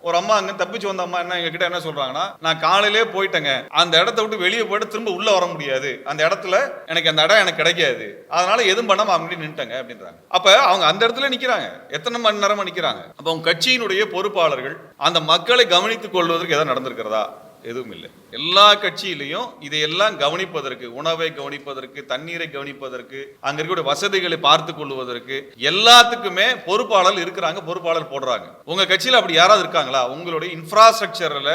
ஒரு அம்மா அங்க தப்பிச்சு வந்த அம்மா என்ன எங்ககிட்ட என்ன சொல்றாங்கன்னா, நான் காலையிலே போயிட்டேங்க, அந்த இடத்த விட்டு வெளியே போயிட்டு திரும்ப உள்ள வர முடியாது, அந்த இடத்துல எனக்கு அந்த இடம் எனக்கு கிடைக்காது, அதனால எதுவும் பண்ணாம அப்படி நின்னுட்டங்க அப்படின்றாங்க. அப்ப அவங்க அந்த இடத்துல நிக்கிறாங்க, எத்தனை மணி நேரமா நிக்கிறாங்க. அப்ப அவங்க கட்சியினுடைய பொறுப்பாளர்கள் அந்த மக்களை கவனித்துக் கொள்வதற்கு ஏதாவது நடந்திருக்கிறதா? எதுவும் இல்லை. எல்லா கட்சியிலையும் இதையெல்லாம் கவனிப்பதற்கு, உணவை கவனிப்பதற்கு, தண்ணீரை கவனிப்பதற்கு, அங்க இருக்கக்கூடிய வசதிகளை பார்த்து கொள்வதற்கு எல்லாத்துக்குமே பொறுப்பாளர் இருக்கிறாங்க, பொறுப்பாளர் போடுறாங்க. உங்க கட்சியில் அப்படி யாராவது இருக்காங்களா? உங்களுடைய இன்ஃப்ராஸ்ட்ரக்சர்ல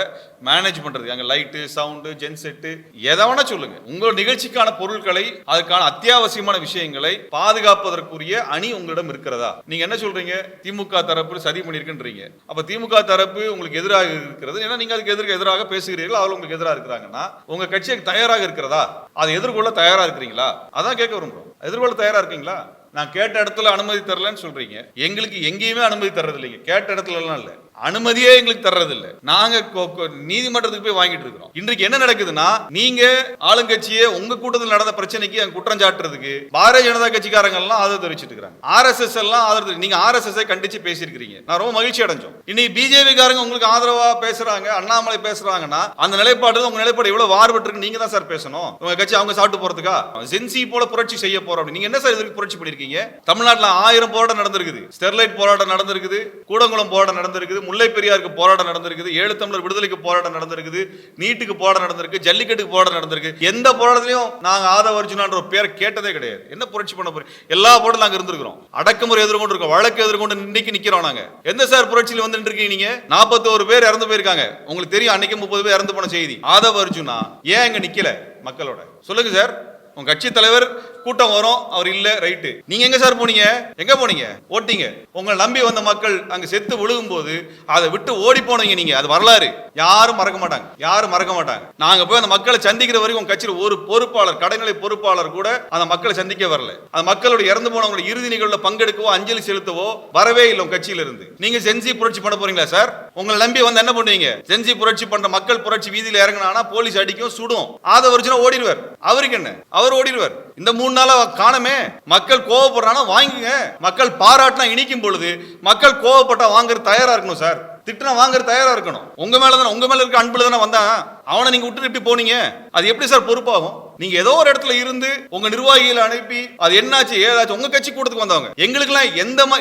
மேனேஜ் பண்றது, அங்க லைட்டு, சவுண்டு, ஜென்செட்டு எதவனா சொல்லுங்க, உங்கள் நிகழ்ச்சிக்கான பொருட்களை, அதுக்கான அத்தியாவசியமான விஷயங்களை பாதுகாப்பதற்குரிய அணி உங்களிடம் இருக்கிறதா? நீங்க என்ன சொல்றீங்க? திமுக தரப்பு சதி பண்ணிருக்குன்றீங்க. அப்ப திமுக தரப்பு உங்களுக்கு எதிராக இருக்கிறது, ஏன்னா நீங்க அதுக்கு எதிராக பேசுகிறீர்கள், அவர்கள் உங்களுக்கு எதிராக இருக்கிறாங்கன்னா உங்க கட்சிக்கு தயாராக இருக்கிறதா? அதை எதிர்கொள்ள தயாரா இருக்கிறீங்களா? அதான் கேட்க விரும்புறோம். எதிர்கொள்ள தயாரா இருக்கீங்களா? நான் கேட்ட இடத்துல அனுமதி தரலன்னு சொல்றீங்க, எங்களுக்கு எங்கேயுமே அனுமதி தர்றது இல்லைங்க. கேட்ட இடத்துல எல்லாம் இல்ல, அனுமதியே எங்களுக்கு தர்றது இல்ல. நாங்க நீதிமன்றத்துக்கு போய் வாங்கிட்டு இருக்கிறோம். இன்றைக்கு என்ன நடக்குதுன்னா, நீங்க ஆளுங்கட்சியே உங்க கூட்டத்தில் நடந்த பிரச்சனைக்கு குற்றம் சாட்டுறதுக்கு பாரதிய ஜனதா கட்சிக்காரங்க எல்லாம் ஆதரவு தெரிவிச்சிட்டு இருக்காங்க. RSS எல்லாம் ஆதரவு, நீங்க RSS கண்டிச்சு பேசியிருக்கிறீங்க, நான் ரொம்ப மகிழ்ச்சி அடைஞ்சோம். இன்னைக்கு பிஜேபி காரங்க உங்களுக்கு ஆதரவா பேசுறாங்க, அண்ணாமலை பேசுறாங்கன்னா அந்த நிலைப்பாடு, உங்க நிலைப்பாடு எவ்வளவு மாறுபட்டு இருக்கு நீங்க தான் சார் பேசணும். உங்க கட்சி அவங்க சாப்பிட்டு போறதுக்கா? ஜென்சி போல புரட்சி செய்ய போறோம். நீங்க என்ன சார் இதுக்கு புரட்சி பண்ணிருக்கீங்க? தமிழ்நாட்டில் 1000 போராட்டம் நடந்திருக்குது, ஸ்டெர்லைட் போராட்டம் நடந்திருக்குது, கூடங்குளம் போராட்டம் நடந்திருக்குது, முல்லை பெரியாருக்கு போராட்டம் நடந்திருக்குது, ஈழத்தமிழர் விடுதலைக்கு போராட்டம் நடந்திருக்குது, நீட்டுக்கு போராட்டம் நடந்திருக்கு, ஜல்லிக்கட்டுக்கு போராட்டம் நடந்திருக்கு. எந்த போராட்டத்திலையும் நாங்க ஆதவ அர்ஜுனான்ற ஒரு பேரை கேட்டதே கிடையாது. என்ன புரட்சி பண்ண போறோம்? எல்லா போராட்டம் நாங்க இருந்திருக்கிறோம், அடக்குமுறை எதிர்கொண்டு இருக்கோம், வழக்கு எதிர்கொண்டு இன்னைக்கு நிக்கிறோம். நாங்க எந்த சார் புரட்சியில் வந்து இருக்கீங்க? நீங்க 41 பேர் இறந்து போயிருக்காங்க, உங்களுக்கு தெரியும். அன்னைக்கு 30 பேர் இறந்து போன செய்தி. ஆதவ அர்ஜுனா ஏன் இங்க நிக்கல மக்களோட? சொல்லுங்க சார். உங்க கட்சி தலைவர் கூட்டம் வரும், அவர் இல்ல, ரைட்டு. நீங்க எங்க சார் போனீங்க? எங்க போனீங்க? ஓட்டிங்க. உங்களை நம்பி வந்த மக்கள் அங்க செத்து விழுகும் போது அதை விட்டு ஓடி போனீங்க நீங்க. அது வரலாறு, யாரும் மறக்க மாட்டாங்க, யாரும் மறக்க மாட்டாங்க. நாங்க போய் அந்த மக்களை சந்திக்கிற வரைக்கும் உங்க கட்சியில் ஒரு பொறுப்பாளர், கடைநிலை பொறுப்பாளர் கூட அந்த மக்களை சந்திக்க வரல. அந்த மக்களுடைய இறந்து போனவங்களுடைய இறுதி நிகழ்வுல பங்கெடுக்கவோ அஞ்சலி செலுத்தவோ வரவே இல்லை உங்க கட்சியில இருந்து. நீங்க சென்சி புரட்சி பண்ண போறீங்களா சார்? உங்களை நம்பி வந்து என்ன பண்ணுவீங்க? சென்சி புரட்சி பண்ற மக்கள் புரட்சி வீதியில இறங்கினா போலீஸ் அடிக்கும், சுடும். ஆதவ அர்ஜுனா ஓடிடுவார். அவருக்கு என்ன? அவர் ஓடிடுவார். இந்த 3 நாளா காணமே. மக்கள் கோவப்படுறானா வாங்குங்க. மக்கள் பாராட்டினா இனிக்கும் பொழுது மக்கள் கோவப்பட்டா வாங்குறது தயாரா இருக்கணும் சார். திட்டுனா வாங்குறது தயாரா இருக்கணும். உங்க மேல தானே, உங்க மேல இருக்க அன்புல தானே வந்தான். அவனை நீங்க விட்டு எப்படி போனீங்க? அது எப்படி சார் பொறுப்பாகும்? நீங்க ஏதோ ஒரு இடத்துல இருந்து உங்க நிர்வாகிகளை அனுப்பி அது என்னாச்சு ஏதாச்சும் உங்க கட்சி கூட்டத்துக்கு வந்தவங்க. எங்களுக்குலாம்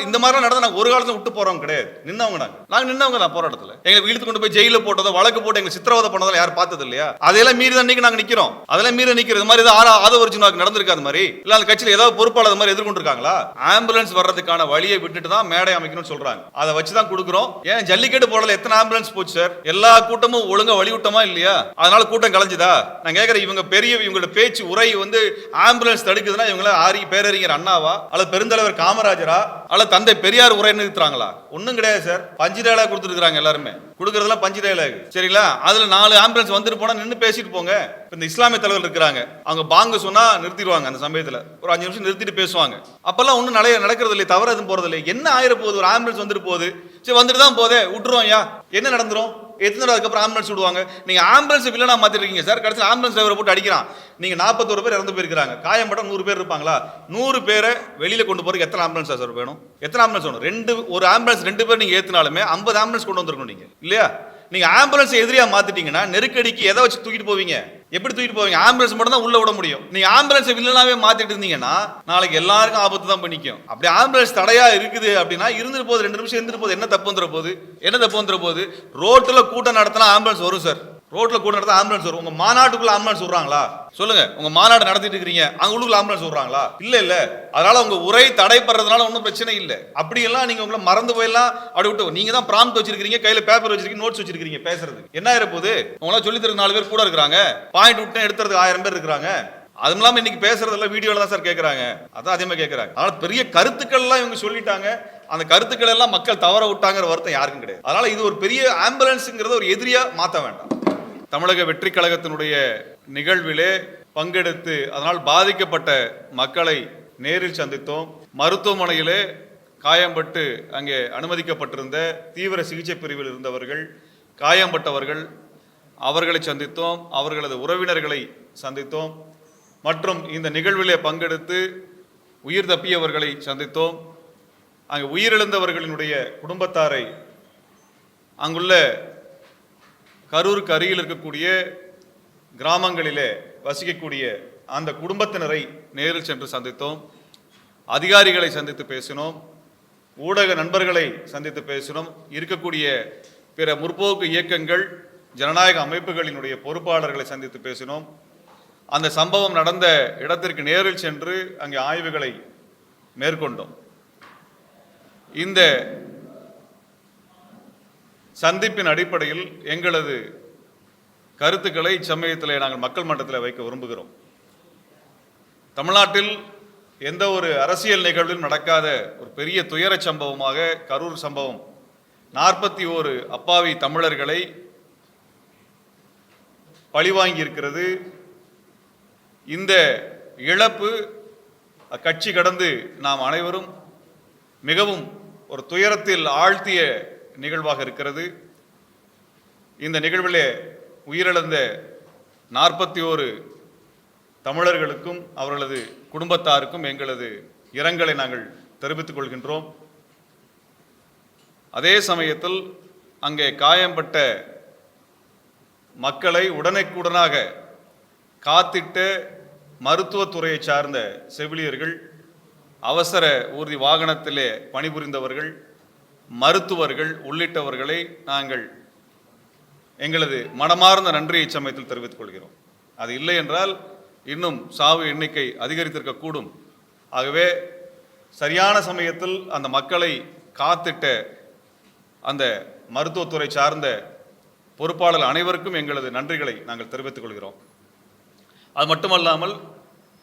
இந்த மாதிரிலாம் நடந்தா நாங்க ஒரு காலத்துல விட்டு போறவங்க கிடையாது. நின்னவங்க நாங்க நின்னவங்க தான் போராட்டத்துல. எங்களுக்கு இழுத்து கொண்டு போய் ஜெயில போட்டதோ, வழக்கு போட்டு எங்க சித்திரவதை பண்ணதோ யாரும் பார்த்தது இல்லையா? அதெல்லாம் மீறி தான் இன்னைக்கு நாங்க நிக்கிறோம். அதெல்லாம் மீறி நிக்கிறது மாதிரி ஆதவ அர்ஜுனாவுக்கு நடந்திருக்காது மாதிரி இல்ல. அந்த கட்சியில ஏதாவது பொறுப்பாளர் மாதிரி எதிர்கொண்டு இருக்காங்களா? ஆம்புலன்ஸ் வர்றதுக்கான வழியை விட்டுட்டு தான் மேடை அமைக்கணும்னு சொல்றாங்க. அதை வச்சுதான் கொடுக்குறோம். ஏன் ஜல்லிக்கட்டு போடல எத்தனை ஆம்புலன்ஸ் போச்சு சார்? எல்லா கூட்டமும் ஒழுங்கா வழிவிட்டமா இல்லையா? அதனால கூட்டம் கலைஞ்சுதா? நான் கேட்கிறேன், இவங்க இவங்களோட பேச்சு உரை வந்து ஆம்புலன்ஸ் தடுக்குதுன்னா இவங்கள பேரறிஞர் அண்ணாவா அல்லது பெருந்தலைவர் காமராஜரா அல்லது தந்தை பெரியார் உரை நிறுத்துறாங்களா? ஒண்ணும் கிடையாது சார். பஞ்சு டயலாக் கொடுத்துருக்காங்க எல்லாருமே. கொடுக்கறதெல்லாம் பஞ்சு டயலாக். சரிங்களா? அதுல 4 ஆம்புலன்ஸ் வந்துட்டு போனா நின்று பேசிட்டு போங்க. இந்த இஸ்லாமிய தலைவர் இருக்கிறாங்க, அவங்க பாங்க சொன்னா நிறுத்திடுவாங்க. அந்த சமயத்துல ஒரு 5 நிமிஷம் நிறுத்திட்டு பேசுவாங்க. அப்பெல்லாம் ஒன்னும் நடக்கிறது இல்லை, தவறு எதுவும் போறது இல்லை. என்ன ஆயிர போகுது? ஒரு ஆம்புலன்ஸ் வந்துட்டு போகுது, சரி வந்துட்டு தான் போதே விட்டுருவோம். யா என்ன நடந்துரும்? எத்தனை நாள் அதுக்கப்புறம் ஆம்புலன்ஸ் விடுவாங்க? நீங்க ஆம்புலன்ஸ் வில்லனா மாத்திருக்கீங்க சார். கடைசி ஆம்புலன்ஸ் டிரைவரை போட்டு அடிக்கிறான். நீங்க 41 பேர் இறந்து போயிருக்காங்க, காயம்பட்ட 100 பேர் இருப்பாங்களா? 100 பேரை வெளியில கொண்டு போறதுக்கு எத்தனை ஆம்புலன்ஸ் சார் வேணும்? எத்தனை ஆம்புலன்ஸ் வேணும்? ஒரு ஆம்புலன்ஸ் 2 பேர் நீங்க ஏத்தினாலுமே 50 ஆம்புலன்ஸ் கொண்டு வந்திருக்கணும் நீங்க, இல்லையா? நீங்க ஆம்புலன்ஸ் எதிரியா மாத்திட்டீங்கன்னா நெருக்கடிக்கு எதை வச்சு தூக்கிட்டு போவீங்க? எப்படி தூக்கிட்டு போவீங்க? ஆம்புலன்ஸ் மட்டும் தான் உள்ள விட முடியும். நீங்க ஆம்புலன்ஸ் வில்லனாவே மாத்திட்டு இருந்தீங்கன்னா நாளைக்கு எல்லாருக்கும் ஆபத்து தான் பண்ணிக்கும். அப்படி ஆம்புலன்ஸ் தடையா இருக்குது அப்படின்னா இருந்துட்டு போகுது, 2 நிமிஷம் இருந்துட்டு போகுது, என்ன தப்பு வந்துற போகுது? என்ன தப்பு வந்துற போகுது? ரோட்ல கூட்டம் நடத்தினா ஆம்புலன்ஸ் வரும் சார். ரோட்ல கூட நடத்த ஆம்புலன்ஸ் வரும். உங்க மாநாட்டுக்குள்ள ஆம்புலன்ஸ் விடுறாங்களா? சொல்லுங்க. உங்க மாநாடு நடத்திட்டு இருக்கீங்க, அங்க உள்ள ஆம்புலன்ஸ் விடுறாங்களா? இல்ல. அதனால உங்க உரை தடைப்படுறதுனால ஒன்றும் பிரச்சனை இல்லை. அப்படி எல்லாம் நீங்க உங்களை மறந்து போயெல்லாம் அப்படி விட்டு நீங்க தான் ப்ராம்ப்ட் வச்சிருக்கீங்க, கையில பேப்பர் வச்சிருக்கீங்க, நோட்ஸ் வச்சிருக்கீங்க, பேசுறது என்ன ஆயிருப்போது? உங்களால சொல்லி தர 4 பேர் கூட இருக்கிறாங்க, பாயிண்ட் விட்டு எடுத்துறது 1000 பேர் இருக்கிறாங்க. அதுவும் இல்லாம இன்னைக்கு பேசுறதெல்லாம் வீடியோல தான் சார் கேட்கறாங்க, அதான் அதே மாதிரி கேட்கறாங்க. அதனால பெரிய கருத்துக்கள் எல்லாம் இவங்க சொல்லிட்டாங்க, அந்த கருத்துக்கள் எல்லாம் மக்கள் தவற விட்டாங்கிற வருத்தம் யாருக்கும் கிடையாது. அதனால இது ஒரு பெரிய ஆம்புலன்ஸ்ங்கிறத ஒரு எதிரியா மாற்ற வேண்டாம். தமிழக வெற்றி கழகத்தினுடைய நிகழ்விலே பங்கெடுத்து அதனால் பாதிக்கப்பட்ட மக்களை நேரில் சந்தித்தோம். மருத்துவமனையிலே காயம்பட்டு அங்கே அனுமதிக்கப்பட்டிருந்த தீவிர சிகிச்சை பிரிவில் இருந்தவர்கள், காயம்பட்டவர்கள், அவர்களை சந்தித்தோம். அவர்களது உறவினர்களை சந்தித்தோம். மற்றும் இந்த நிகழ்விலே பங்கெடுத்து உயிர் தப்பியவர்களை சந்தித்தோம். அங்கே உயிரிழந்தவர்களினுடைய குடும்பத்தாரை அங்குள்ள கரூருக்கு அருகில் இருக்கக்கூடிய கிராமங்களிலே வசிக்கக்கூடிய அந்த குடும்பத்தினரை நேரில் சென்று சந்தித்தோம். அதிகாரிகளை சந்தித்து பேசினோம். ஊடக நண்பர்களை சந்தித்து பேசினோம். இருக்கக்கூடிய பிற முற்போக்கு இயக்கங்கள், ஜனநாயக அமைப்புகளினுடைய பொறுப்பாளர்களை சந்தித்து பேசினோம். அந்த சம்பவம் நடந்த இடத்திற்கு நேரில் சென்று அங்கே ஆய்வுகளை மேற்கொண்டோம். இந்த சந்திப்பின் அடிப்படையில் எங்களது கருத்துக்களை இச்சமயத்தில் நாங்கள் மக்கள் மன்றத்தில் வைக்க விரும்புகிறோம். தமிழ்நாட்டில் எந்த ஒரு அரசியல் நிகழ்விலும் நடக்காத ஒரு பெரிய துயர சம்பவமாக கரூர் சம்பவம் 41 அப்பாவி தமிழர்களை பழிவாங்கி இருக்கிறது. இந்த இழப்பு கட்சி கடந்து நாம் அனைவரும் மிகவும் ஒரு துயரத்தில் ஆழ்த்திய நிகழ்வாக இருக்கிறது. இந்த நிகழ்விலே உயிரிழந்த 41 தமிழர்களுக்கும் அவர்களது குடும்பத்தாருக்கும் எங்களது இரங்கலை நாங்கள் தெரிவித்துக் கொள்கின்றோம். அதே சமயத்தில் அங்கே காயம்பட்ட மக்களை உடனுக்குடனாக காத்திட்ட மருத்துவத்துறையை சார்ந்த செவிலியர்கள், அவசர ஊர்தி வாகனத்திலே பணிபுரிந்தவர்கள், மருத்துவர்கள் உள்ளிட்டவர்களை நாங்கள் எங்களது மனமார்ந்த நன்றியை இச்சமயத்தில் தெரிவித்துக் கொள்கிறோம். அது இல்லை என்றால் இன்னும் சாவு எண்ணிக்கை அதிகரித்திருக்கக்கூடும். ஆகவே சரியான சமயத்தில் அந்த மக்களை காத்திட்ட அந்த மருத்துவத்துறை சார்ந்த பொறுப்பாளர் அனைவருக்கும் எங்களது நன்றிகளை நாங்கள் தெரிவித்துக் கொள்கிறோம். அது மட்டுமல்லாமல்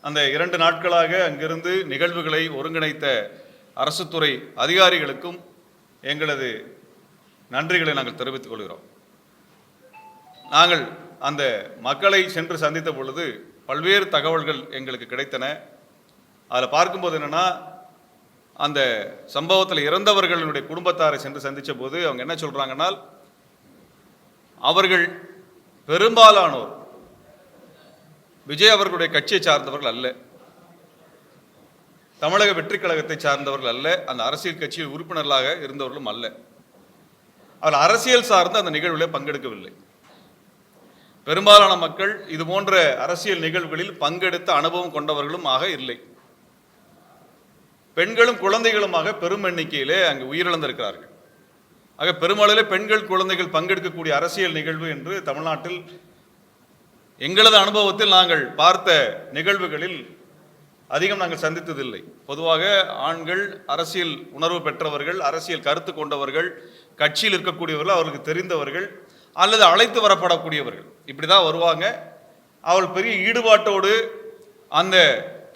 அந்த 2 நாட்களாக அங்கிருந்து நிகழ்வுகளை ஒருங்கிணைத்த அரசு துறை அதிகாரிகளுக்கும் எங்களது நன்றிகளை நாங்கள் தெரிவித்துக் கொள்கிறோம். நாங்கள் அந்த மக்களை சென்று சந்தித்த பொழுது பல்வேறு தகவல்கள் எங்களுக்கு கிடைத்தன. அதில் பார்க்கும்போது என்னென்னா, அந்த சம்பவத்தில் இறந்தவர்களுடைய குடும்பத்தாரை சென்று சந்தித்த போது அவங்க என்ன சொல்கிறாங்கன்னா, அவர்கள் பெரும்பாலானோர் விஜய் அவர்களுடைய கட்சியை சார்ந்தவர்கள் அல்ல, தமிழக வெற்றி கழகத்தை சார்ந்தவர்கள் அல்ல, அந்த அரசியல் கட்சியில் உறுப்பினர்களாக இருந்தவர்களும் அல்ல. அவர் அரசியல் சார்ந்த அந்த நிகழ்வில் பங்கெடுக்கவில்லை. பெரும்பாலான மக்கள் இது போன்ற அரசியல் நிகழ்வுகளில் பங்கெடுத்த அனுபவம் கொண்டவர்களும் ஆக இல்லை. பெண்களும் குழந்தைகளுமாக பெரும் எண்ணிக்கையிலே அங்கு உயிரிழந்திருக்கிறார்கள். ஆக பெருமளவிலே பெண்கள் குழந்தைகள் பங்கெடுக்கக்கூடிய அரசியல் நிகழ்வு என்று தமிழ்நாட்டில் எங்களது அனுபவத்தில் நாங்கள் பார்த்த நிகழ்வுகளில் அதிகம் நாங்கள் சந்தித்ததில்லை. பொதுவாக ஆண்கள், அரசியல் உணர்வு பெற்றவர்கள், அரசியல் கருத்து கொண்டவர்கள், கட்சியில் இருக்கக்கூடியவர்கள், அவர்களுக்கு தெரிந்தவர்கள் அல்லது அழைத்து வரப்படக்கூடியவர்கள் இப்படி தான் வருவாங்க. அவள் பெரிய ஈடுபாட்டோடு அந்த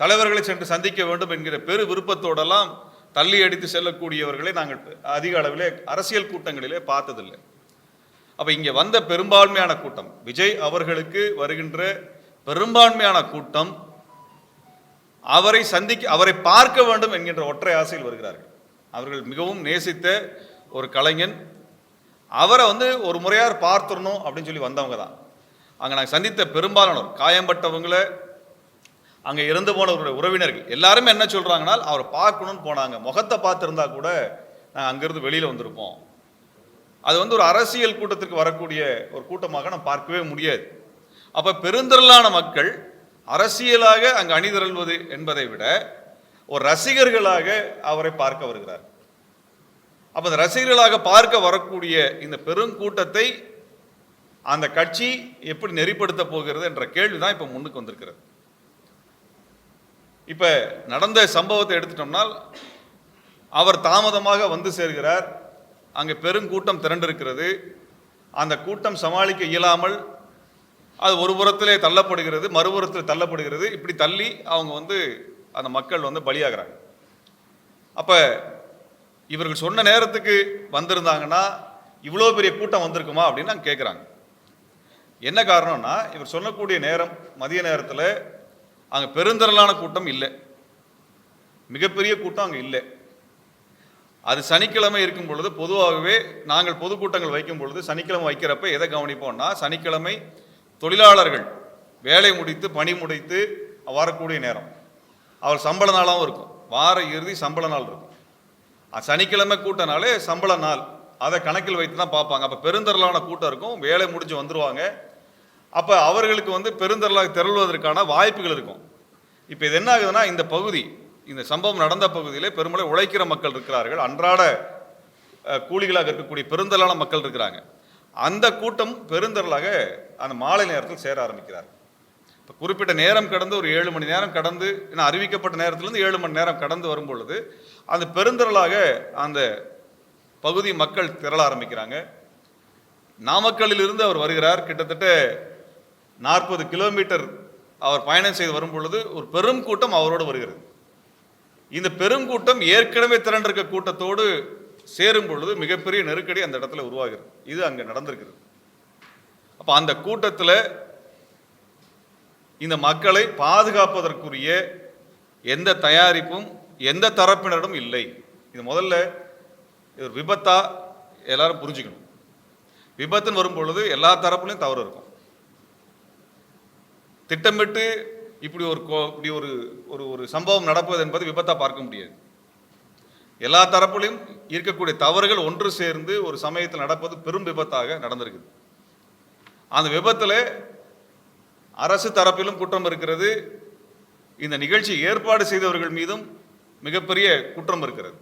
தலைவர்களை சென்று சந்திக்க வேண்டும் என்கிற பெரு விருப்பத்தோடெல்லாம் தள்ளி அடித்து செல்லக்கூடியவர்களை நாங்கள் அதிக அளவிலே அரசியல் கூட்டங்களிலே பார்த்ததில்லை. அப்போ இங்கே வந்த பெரும்பான்மையான கூட்டம், விஜய் அவர்களுக்கு வருகின்ற பெரும்பான்மையான கூட்டம் அவரை சந்திக்க, அவரை பார்க்க வேண்டும் என்கின்ற ஒற்றை ஆசையில் வருகிறார்கள். அவர்கள் மிகவும் நேசித்த ஒரு கலைஞன், அவரை ஒரு முறையார் பார்த்துடணும் அப்படின்னு சொல்லி வந்தவங்க தான். அங்கே நாங்கள் சந்தித்த பெரும்பாலானோர், காயம்பட்டவங்களை, அங்கே இறந்து போனவருடைய உறவினர்கள் எல்லாருமே என்ன சொல்கிறாங்கன்னா, அவரை பார்க்கணும்னு போனாங்க. முகத்தை பார்த்துருந்தா கூட நாங்கள் அங்கேருந்து வெளியில் வந்திருப்போம். அது ஒரு அரசியல் கூட்டத்திற்கு வரக்கூடிய ஒரு கூட்டமாக நம்ம பார்க்கவே முடியாது. அப்போ பெருந்திரளான மக்கள் அரசியலாக அங்கு அணிதிரள்வது என்பதை விட ஒரு ரசிகர்களாக அவரை பார்க்க வருகிறார். அப்போ அந்த ரசிகர்களாக பார்க்க வரக்கூடிய இந்த பெருங்கூட்டத்தை அந்த கட்சி எப்படி நெறிப்படுத்த போகிறது என்ற கேள்விதான் இப்போ முன்னுக்கு வந்திருக்கிறது. இப்போ நடந்த சம்பவத்தை எடுத்துட்டோம்னால், அவர் தாமதமாக வந்து சேர்கிறார். அங்கே பெருங்கூட்டம் திரண்டிருக்கிறது. அந்த கூட்டம் சமாளிக்க இயலாமல் அது ஒரு புறத்திலே தள்ளப்படுகிறது, மறுபுறத்தில் தள்ளப்படுகிறது. இப்படி தள்ளி அவங்க அந்த மக்கள் பலியாகிறாங்க. அப்போ இவர்கள் சொன்ன நேரத்துக்கு வந்திருந்தாங்கன்னா இவ்வளோ பெரிய கூட்டம் வந்திருக்குமா அப்படின்னு நாங்கள் கேட்குறாங்க. என்ன காரணம்னா, இவர் சொல்லக்கூடிய நேரம் மதிய நேரத்தில் அங்கே பெருந்திரளான கூட்டம் இல்லை, மிகப்பெரிய கூட்டம் அங்கே இல்லை. அது சனிக்கிழமை இருக்கும் பொழுது, பொதுவாகவே நாங்கள் பொதுக்கூட்டங்கள் வைக்கும் பொழுது சனிக்கிழமை வைக்கிறப்ப எதை கவனிப்போம்னா, சனிக்கிழமை தொழிலாளர்கள் வேலை முடித்து பணி முடித்து வரக்கூடிய நேரம், அவர் சம்பள நாளாகவும் இருக்கும், வார இறுதி சம்பள நாள் இருக்கும். சனிக்கிழமை கூட்ட நாளே சம்பள நாள். அதை கணக்கில் வைத்து தான் பார்ப்பாங்க. அப்போ பெருந்திரளான கூட்டம் இருக்கும், வேலை முடிஞ்சு வந்துருவாங்க. அப்போ அவர்களுக்கு வந்து பெருந்திரளாக திரள்வதற்கான வாய்ப்புகள் இருக்கும். இப்போ இது என்ன ஆகுதுன்னா, இந்த பகுதி, இந்த சம்பவம் நடந்த பகுதியிலே பெரும்பாலும் உழைக்கிற மக்கள் இருக்கிறார்கள், அன்றாட கூலிகளாக இருக்கக்கூடிய பெருந்திரளான மக்கள் இருக்கிறாங்க. அந்த கூட்டம் பெருந்திரளாக அந்த மாலை நேரத்தில் சேர ஆரம்பிக்கிறார். இப்போ குறிப்பிட்ட நேரம் கடந்து ஒரு 7 மணி நேரம் கடந்து, அறிவிக்கப்பட்ட நேரத்திலிருந்து 7 மணி நேரம் கடந்து வரும் பொழுது அந்த பெருந்திரளாக அந்த பகுதி மக்கள் திரள ஆரம்பிக்கிறாங்க. நாமக்கல்லில் இருந்து அவர் வருகிறார். கிட்டத்தட்ட 40 கிலோமீட்டர் அவர் பயணம் செய்து வரும் பொழுது ஒரு பெரும் கூட்டம் அவரோடு வருகிறது. இந்த பெரும் கூட்டம் ஏற்கனவே திரண்டிருக்க கூட்டத்தோடு சேரும் பொழுது மிகப்பெரிய நெருக்கடி அந்த இடத்துல உருவாகிறது. இது அங்கே நடந்திருக்கிறது. அப்போ அந்த கூட்டத்தில் இந்த மக்களை பாதுகாப்பதற்குரிய எந்த தயாரிப்பும் எந்த தரப்பினரும் இல்லை. இது முதல்ல இது ஒரு விபத்தா எல்லாரும் புரிஞ்சுக்கணும். விபத்துன்னு வரும் பொழுது எல்லா தரப்புலையும் தவறு இருக்கும். திட்டமிட்டு இப்படி ஒரு சம்பவம் நடப்பது என்பது விபத்தா பார்க்க முடியாது. எல்லா தரப்புலையும் இருக்கக்கூடிய தவறுகள் ஒன்று சேர்ந்து ஒரு சமயத்தில் நடப்பது பெரும் விபத்தாக நடந்திருக்குது. அந்த விபத்தில் அரசு தரப்பிலும் குற்றம் இருக்கிறது, இந்த நிகழ்ச்சி ஏற்பாடு செய்தவர்கள் மீதும் மிகப்பெரிய குற்றம் இருக்கிறது.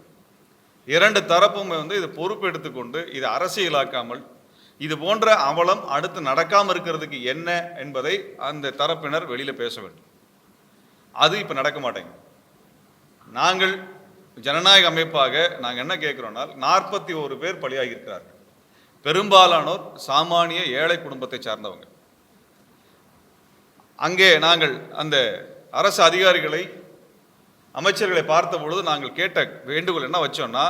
இரண்டு தரப்பும் இது பொறுப்பு எடுத்துக்கொண்டு இதை அரசியலாக்காமல் இது போன்ற அவலம் அடுத்து நடக்காமல் இருக்கிறதுக்கு என்ன என்பதை அந்த தரப்பினர் வெளியில் பேச வேண்டும். அது இப்போ நடக்க மாட்டேங்க. நாங்கள் ஜனநாயக அமைப்பாக நாங்கள் என்ன கேட்குறோம்னா, 41 பேர் பலியாகி இருக்கிறார்கள். பெரும்பாலானோர் சாமானிய ஏழை குடும்பத்தை சார்ந்தவங்க. அங்கே நாங்கள் அந்த அரசு அதிகாரிகளை, அமைச்சர்களை பார்த்த பொழுது நாங்கள் கேட்ட வேண்டுகோள் என்ன வச்சோம்னா,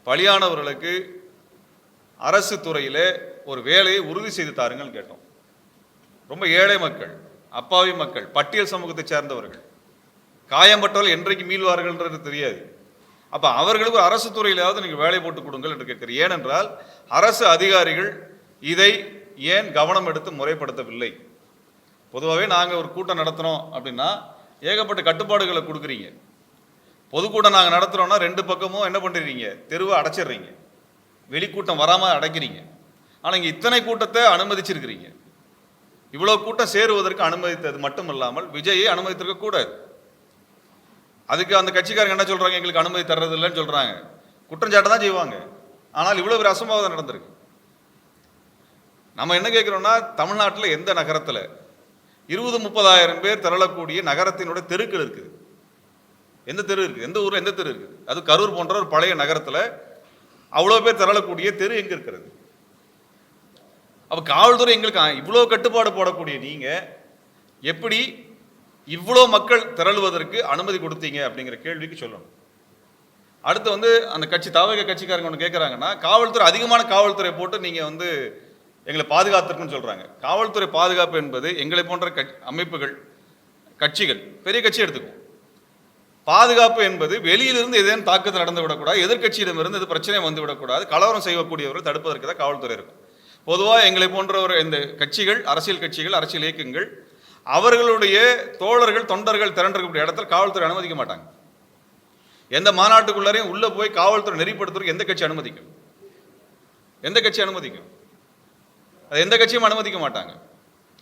பலியானவர்களுக்கு அரசு துறையிலே ஒரு வேலையை உறுதி செய்து தாருங்கள் கேட்டோம். ரொம்ப ஏழை மக்கள், அப்பாவி மக்கள், பட்டியல் சமூகத்தை சேர்ந்தவர்கள், காயம்பட்டவர்கள் என்றைக்கு மீள்வார்கள்ன்றது தெரியாது. அப்போ அவர்களுக்கு ஒரு அரசு துறையிலாவது நீங்கள் வேலை போட்டு கொடுங்கள் என்று கேட்கிறேன். ஏனென்றால் அரசு அதிகாரிகள் இதை ஏன் கவனம் எடுத்து முறைப்படுத்தவில்லை? பொதுவாகவே நாங்கள் ஒரு கூட்டம் நடத்துகிறோம் அப்படின்னா ஏகப்பட்ட கட்டுப்பாடுகளை கொடுக்குறீங்க. பொதுக்கூட்டம் நாங்கள் நடத்துகிறோன்னா 2 பக்கமும் என்ன பண்ணுறீங்க, தெருவை அடைச்சிடுறீங்க, வெளிக்கூட்டம் வராமல் அடைக்கிறீங்க. ஆனால் இங்கே இத்தனை கூட்டத்தை அனுமதிச்சிருக்கிறீங்க. இவ்வளோ கூட்டம் சேருவதற்கு அனுமதித்தது மட்டும் இல்லாமல் விஜயை அனுமதித்திருக்க கூடாது. அதுக்கு அந்த கட்சிக்காரங்க என்ன சொல்கிறாங்க, எங்களுக்கு அனுமதி தர்றது இல்லைன்னு சொல்கிறாங்க. குற்றஞ்சாட்டை தான் செய்வாங்க. ஆனால் இவ்வளோ ஒரு அசம்பாவிதம் நடந்திருக்கு. நம்ம என்ன கேட்குறோம்னா, தமிழ்நாட்டில் எந்த நகரத்தில் 20-30 பேர் திரளக்கூடிய நகரத்தினுடைய தெருக்கள் இருக்குது? எந்த தெரு இருக்குது? எந்த ஊரில் எந்த தெரு இருக்குது? அது கரூர் போன்ற ஒரு பழைய நகரத்தில் அவ்வளோ பேர் திரளக்கூடிய தெரு எங்கே இருக்கிறது? அப்போ காவல்துறை எங்களுக்கு இவ்வளோ கட்டுப்பாடு போடக்கூடிய நீங்கள் எப்படி இவ்வளோ மக்கள் திரளுவதற்கு அனுமதி கொடுத்தீங்க அப்படிங்கிற கேள்விக்கு சொல்லணும். அடுத்து அந்த கட்சி தவக கட்சிக்காரங்க ஒன்று கேட்குறாங்கன்னா, காவல்துறை அதிகமான காவல்துறை போட்டு நீங்கள் எங்களை பாதுகாத்துருக்குன்னு சொல்கிறாங்க. காவல்துறை பாதுகாப்பு என்பது எங்களை போன்ற அமைப்புகள், கட்சிகள், பெரிய கட்சி எடுத்துக்கும். பாதுகாப்பு என்பது வெளியிலிருந்து எதேனும் தாக்குதல் நடந்து விடக்கூடாது, எதிர்கட்சியிடமிருந்து இது பிரச்சனை வந்து விடக்கூடாது, கலவரம் செய்யக்கூடியவர்கள் தடுப்பதற்கு தான் காவல்துறை இருக்கும். பொதுவாக எங்களை போன்ற இந்த கட்சிகள், அரசியல் கட்சிகள், அரசியல் இயக்கங்கள், அவர்களுடைய தோழர்கள், தொண்டர்கள் திரண்டிருக்கக்கூடிய இடத்துல காவல்துறை அனுமதிக்க மாட்டாங்க. எந்த மாநாட்டுக்குள்ளாரையும் உள்ளே போய் காவல்துறை நெறிப்படுத்துறதுக்கு எந்த கட்சி அனுமதிக்கும்? எந்த கட்சி அனுமதிக்கும்? அது எந்த கட்சியும் அனுமதிக்க மாட்டாங்க.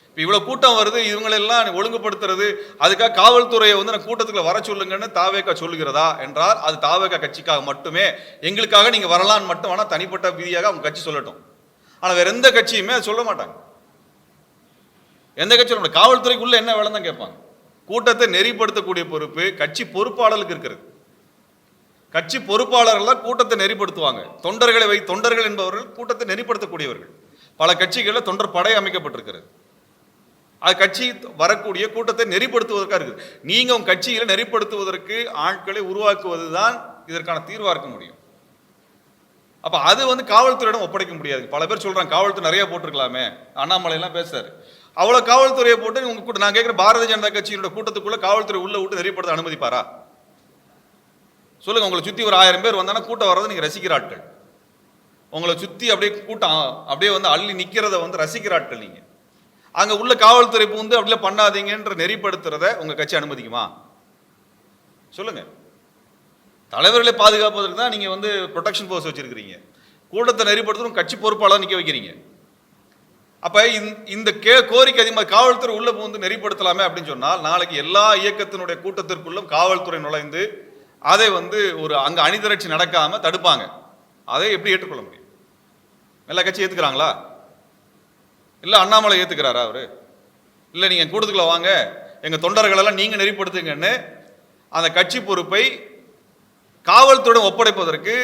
இப்போ இவ்வளோ கூட்டம் வருது, இவங்களெல்லாம் ஒழுங்குபடுத்துறது, அதுக்காக காவல்துறையை நான் கூட்டத்துக்குள்ள வர சொல்லுங்கன்னு தாவேக்கா சொல்லுகிறதா என்றால் அது தாவேக்கா கட்சிக்காக மட்டுமே, எங்களுக்காக நீங்கள் வரலான்னு மட்டும் வேணால் தனிப்பட்ட விதியாக அவங்க கட்சி சொல்லட்டும். ஆனால் வேற எந்த கட்சியுமே அதை சொல்ல மாட்டாங்க. எந்த கட்சி சொல்ல மாட்டாங்க. காவல்துறைக்குள்ள என்ன வேலை தான் கேட்பாங்க. கூட்டத்தை நெறிப்படுத்தக்கூடிய பொறுப்பு கட்சி பொறுப்பாளர்களுக்கு இருக்கிறது. கட்சி பொறுப்பாளர்கள் கூட்டத்தை நெறிப்படுத்துவாங்க. தொண்டர்கள் என்பவர்கள் கூட்டத்தை நெறிப்படுத்தக்கூடியவர்கள். பல கட்சிகளில் தொண்டர் படை அமைக்கப்பட்டிருக்கிறது. அது கட்சி வரக்கூடிய கூட்டத்தை நெறிப்படுத்துவதற்காக இருக்குது. நீங்கள் உங்கள் கட்சியில் நெறிப்படுத்துவதற்கு ஆட்களை உருவாக்குவது தான் இதற்கான தீர்வாக இருக்க முடியும். அப்போ அது காவல்துறையிடம் ஒப்படைக்க முடியாது. பல பேர் சொல்கிறாங்க காவல்துறை நிறைய போட்டிருக்கலாமே, அண்ணாமலையெல்லாம் பேசுறாரு. அவ்வளோ காவல்துறையை போட்டு உங்கள் கூட்டம், நான் கேட்குற பாரதிய ஜனதா கட்சியினுடைய கூட்டத்துக்குள்ளே காவல்துறை உள்ள விட்டு நெறிப்படுத்த அனுமதிப்பாரா? சொல்லுங்கள். உங்களை சுற்றி ஒரு 1000 பேர் வந்தாங்கன்னா கூட்டம் வர்றதை நீங்கள் ரசிக்கிற ஆட்கள். உங்களை சுற்றி அப்படியே கூட்டம் அப்படியே அள்ளி நிற்கிறத ரசிக்கிற ஆட்கள் நீங்கள். அங்கே உள்ள காவல்துறை பூந்து அப்படியே பண்ணாதீங்கன்ற நெறிப்படுத்துறத உங்கள் கட்சி அனுமதிக்குமா? சொல்லுங்கள். தலைவர்களை பாதுகாப்பதற்கு தான் நீங்கள் ப்ரொடெக்ஷன் ஃபோர்ஸ் வச்சுருக்கிறீங்க. கூட்டத்தை நெறிப்படுத்தணும் கட்சி பொறுப்பாளர் நிக்க வைக்கிறீங்க. அப்ப இந்த கோரிக்கை அதிகமாக காவல்துறை உள்ள வந்து நெறிப்படுத்தலாமே அப்படின்னு சொன்னால் நாளைக்கு எல்லா இயக்கத்தினுடைய கூட்டத்திற்குள்ளும் காவல்துறை நுழைந்து அதை வந்து ஒரு அங்க அணிதிரட்சி நடக்காம தடுப்பாங்க. அதை எப்படி ஏற்றுக்கொள்ள முடியும்? எல்லா கட்சி ஏத்துக்கிறாங்களா? இல்ல அண்ணாமலை ஏத்துக்கிறாரா? அவரு இல்ல நீங்க கூட்டத்துக்குள்ள வாங்க, எங்க தொண்டர்கள் எல்லாம் நீங்க நெறிப்படுத்துங்கன்னு அந்த கட்சி பொறுப்பை காவல்துறையுடன் ஒப்படைப்பதற்கு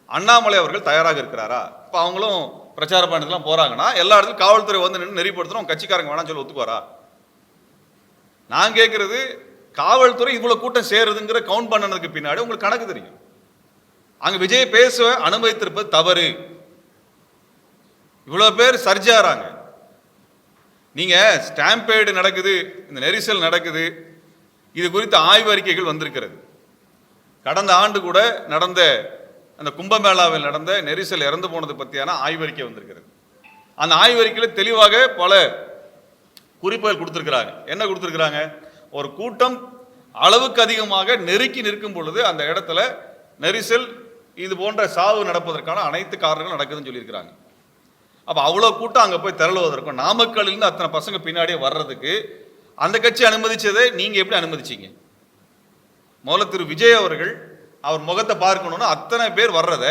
அண்ணாமலை அவர்கள் தயாராக இருக்கிறாரா? இப்ப அவங்களும் பிரச்சார பயணத்துலாம் போறாங்கன்னா எல்லா இடத்துலையும் காவல்துறை வந்து நின்று நெறிப்படுத்தணும், கட்சிக்காரங்க வேணாம் சொல்லி ஒத்துக்குவாரா? நான் கேட்கறது, காவல்துறை இவ்வளவு கூட்டம் சேருதுங்கிற கவுண்ட் பண்ணதுக்கு பின்னாடி உங்களுக்கு கணக்கு தெரியும். அங்க விஜய் பேச அனுமதித்திருப்பது தவறு. இவ்வளவு பேர் சர்ஜாராங்க. நீங்க ஸ்டாம்பேடு நடக்குது, இந்த நெரிசல் நடக்குது, இது குறித்த ஆய்வு அறிக்கைகள் வந்திருக்கிறது. கடந்த ஆண்டு கூட நடந்த அந்த கும்பமேளாவில் நடந்த நெரிசல் இறந்து போனது பற்றியான ஆய்வறிக்கை வந்திருக்கிறது. அந்த ஆய்வறிக்கையில் தெளிவாக பல குறிப்புகள் கொடுத்திருக்கிறாங்க. என்ன கொடுத்திருக்கிறாங்க? ஒரு கூட்டம் அளவுக்கு அதிகமாக நெருக்கி நிற்கும் பொழுது அந்த இடத்துல நெரிசல் இது போன்ற சாவு நடப்பதற்கான அனைத்து காரணங்களும் நடக்குதுன்னு சொல்லியிருக்கிறாங்க. அப்ப அவ்வளவு கூட்டம் அங்க போய் திரளுவதற்கும் நாமக்கல்லிருந்து அத்தனை பசங்க பின்னாடியே வர்றதுக்கு அந்த கட்சி அனுமதிச்சதை நீங்க எப்படி அனுமதிச்சீங்க? முதல்ல திரு விஜய் அவர்கள் அவர் முகத்தை பார்க்கணும்னா அத்தனை பேர் வர்றத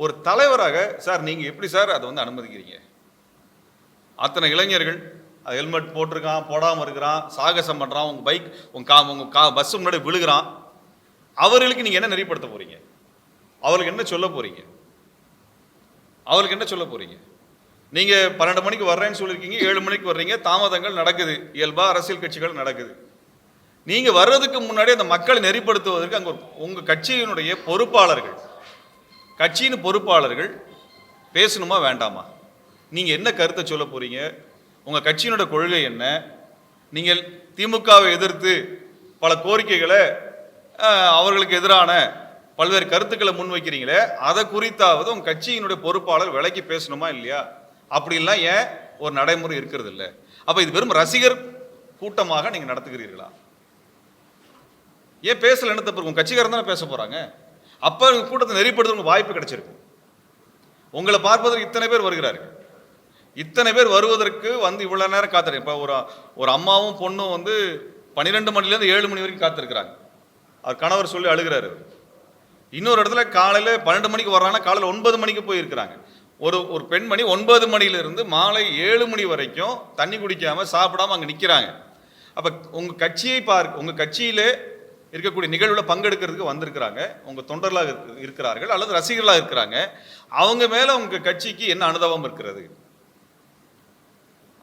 ஒரு தலைவராக சார் நீங்க எப்படி சார் அதை வந்து அனுமதிக்கிறீங்க? அத்தனை இளைஞர்கள் ஹெல்மெட் போட்டிருக்கான், போடாமல் இருக்கிறான், சாகசம் பண்றான், உங்க பைக் உங்க பஸ் முன்னாடி விழுகிறான், அவர்களுக்கு நீங்க என்ன நெறிப்படுத்த போறீங்க? அவர்களுக்கு என்ன சொல்ல போறீங்க? அவர்களுக்கு என்ன சொல்ல போறீங்க? நீங்க 12 மணிக்கு வர்றேன்னு சொல்லியிருக்கீங்க, 7 மணிக்கு வர்றீங்க, தாமதங்கள் நடக்குது, இயல்பா அரசியல் கட்சிகள் நடக்குது. நீங்க வர்றதுக்கு முன்னாடி அந்த மக்களை நெறிப்படுத்துவதற்கு அங்க உங்க கட்சியினுடைய பொறுப்பாளர்கள், கட்சியின் பொறுப்பாளர்கள் பேசணுமா வேண்டாமா? நீங்க என்ன கருத்தை சொல்ல போறீங்க? உங்க கட்சியினுடைய கொள்கை என்ன? நீங்கள் திமுகவை எதிர்த்து பல கோரிக்கைகளை அவர்களுக்கு எதிரான பல்வேறு கருத்துக்களை முன்வைக்கிறீங்களே, அதை குறித்தாவது உங்க கட்சியினுடைய பொறுப்பாளர் விலைக்கு பேசணுமா இல்லையா? அப்படிலாம் ஏன் ஒரு நடைமுறை இருக்கிறது இல்லை? அப்ப இது வெறும் ரசிகர் கூட்டமாக நீங்க நடத்துகிறீர்களா? ஏன் பேசல? என்ன தப்பு? உங்க கட்சிக்காரன் தானே பேச போறாங்க. அப்ப கூட்டத்தை நெறிப்படுத்த வாய்ப்பு கிடைச்சிருக்கு. உங்களை பார்ப்பதற்கு இத்தனை பேர் வருகிறார்கள். இத்தனை பேர் வருவதற்கு வந்து இவ்வளவு நேரம் காத்திருக்கு. இப்ப ஒரு அம்மாவும் பொண்ணும் வந்து 12 மணிலேருந்து 7 மணி வரைக்கும் காத்திருக்கிறாங்க. அவர் கணவர் சொல்லி அழுகிறாரு. இன்னொரு இடத்துல காலையில 12 மணிக்கு வர்றாங்கன்னா காலையில் 9 மணிக்கு போயிருக்கிறாங்க. ஒரு பெண்மணி 9 மணியிலிருந்து மாலை 7 மணி வரைக்கும் தண்ணி குடிக்காம சாப்பிடாம அங்க நிக்கிறாங்க. அப்ப உங்க கட்சியை உங்க கட்சியிலே இருக்கக்கூடிய நிகழ்வுல பங்கெடுக்கிறதுக்கு வந்திருக்கிறாங்க, உங்க தொண்டர்களாக இருக்கிறார்கள் அல்லது ரசிகர்களாக இருக்கிறாங்க. அவங்க மேல உங்க கட்சிக்கு என்ன அனுதாபம் இருக்கிறது?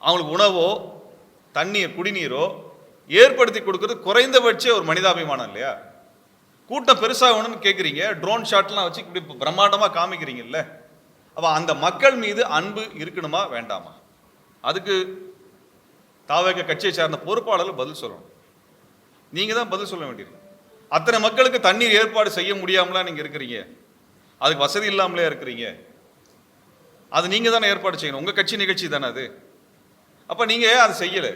அவங்களுக்கு உணவோ தண்ணீர் குடிநீரோ ஏற்படுத்தி கொடுக்கிறது குறைந்தபட்ச ஒரு மனிதாபிமானம் இல்லையா? கூட்டம் பெருசாகணும்னு கேட்குறீங்க, ட்ரோன் ஷாட்லாம் வச்சு இப்படி பிரம்மாண்டமாக காமிக்கிறீங்கல்ல. அப்போ அந்த மக்கள் மீது அன்பு இருக்கணுமா வேண்டாமா? அதுக்கு தாவேக கட்சியை சார்ந்த பொறுப்பாளர்கள் பதில் சொல்லணும். நீங்க தான் பதில் சொல்ல வேண்டியிருக்கு. அத்தனை மக்களுக்கு தண்ணீர் ஏற்பாடு செய்ய முடியாமலா நீங்க இருக்கிறீங்க? அதுக்கு வசதி இல்லாமலே இருக்கிறீங்க. அது நீங்க தானே ஏற்பாடு செய்யணும். உங்க கட்சி நிகழ்ச்சி தானே அது. அப்ப நீங்க அதை செய்யல.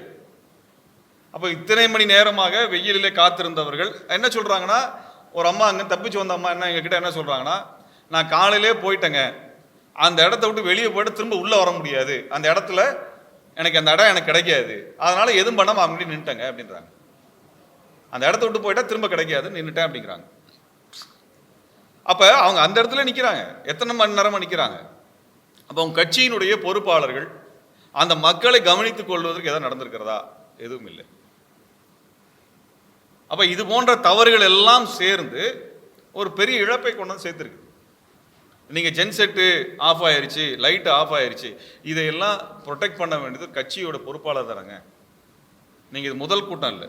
அப்ப இத்தனை மணி நேரமாக வெயிலிலே காத்திருந்தவர்கள் என்ன சொல்றாங்கன்னா, ஒரு அம்மா அங்க தப்பிச்சு வந்த அம்மா என்ன எங்ககிட்ட என்ன சொல்றாங்கன்னா, நான் காலையிலே போயிட்டேங்க, அந்த இடத்த விட்டு வெளியே போயிட்டு திரும்ப உள்ள வர முடியாது, அந்த இடத்துல எனக்கு அந்த இடம் எனக்கு கிடைக்காது, அதனால எதுவும் பண்ணாம அப்படி நின்றுட்டேங்க அப்படின்றாங்க. அந்த இடத்த விட்டு போயிட்டா திரும்ப கிடைக்காது, நின்றுட்டேன் அப்படிங்கிறாங்க. அப்ப அவங்க அந்த இடத்துல நிக்கிறாங்க, எத்தனை மணி நேரமா நிக்கிறாங்க. அப்ப அவங்க கட்சியினுடைய பொறுப்பாளர்கள் அந்த மக்களை கவனித்துக் கொள்வதற்கு எதாவது நடந்திருக்கிறதா? எதுவும் இல்லை. அப்ப இது போன்ற தவறுகள் எல்லாம் சேர்ந்து ஒரு பெரிய இழப்பை கொண்டு வந்து சேர்த்திருக்கு. நீங்க ஜென்செட்டு ஆஃப் ஆயிருச்சு, லைட் ஆஃப் ஆயிருச்சு, இதையெல்லாம் ப்ரொடெக்ட் பண்ண வேண்டியது கட்சியோட பொறுப்பாளர் தானங்க. நீங்க இது முதல் கூட்டம் இல்லை,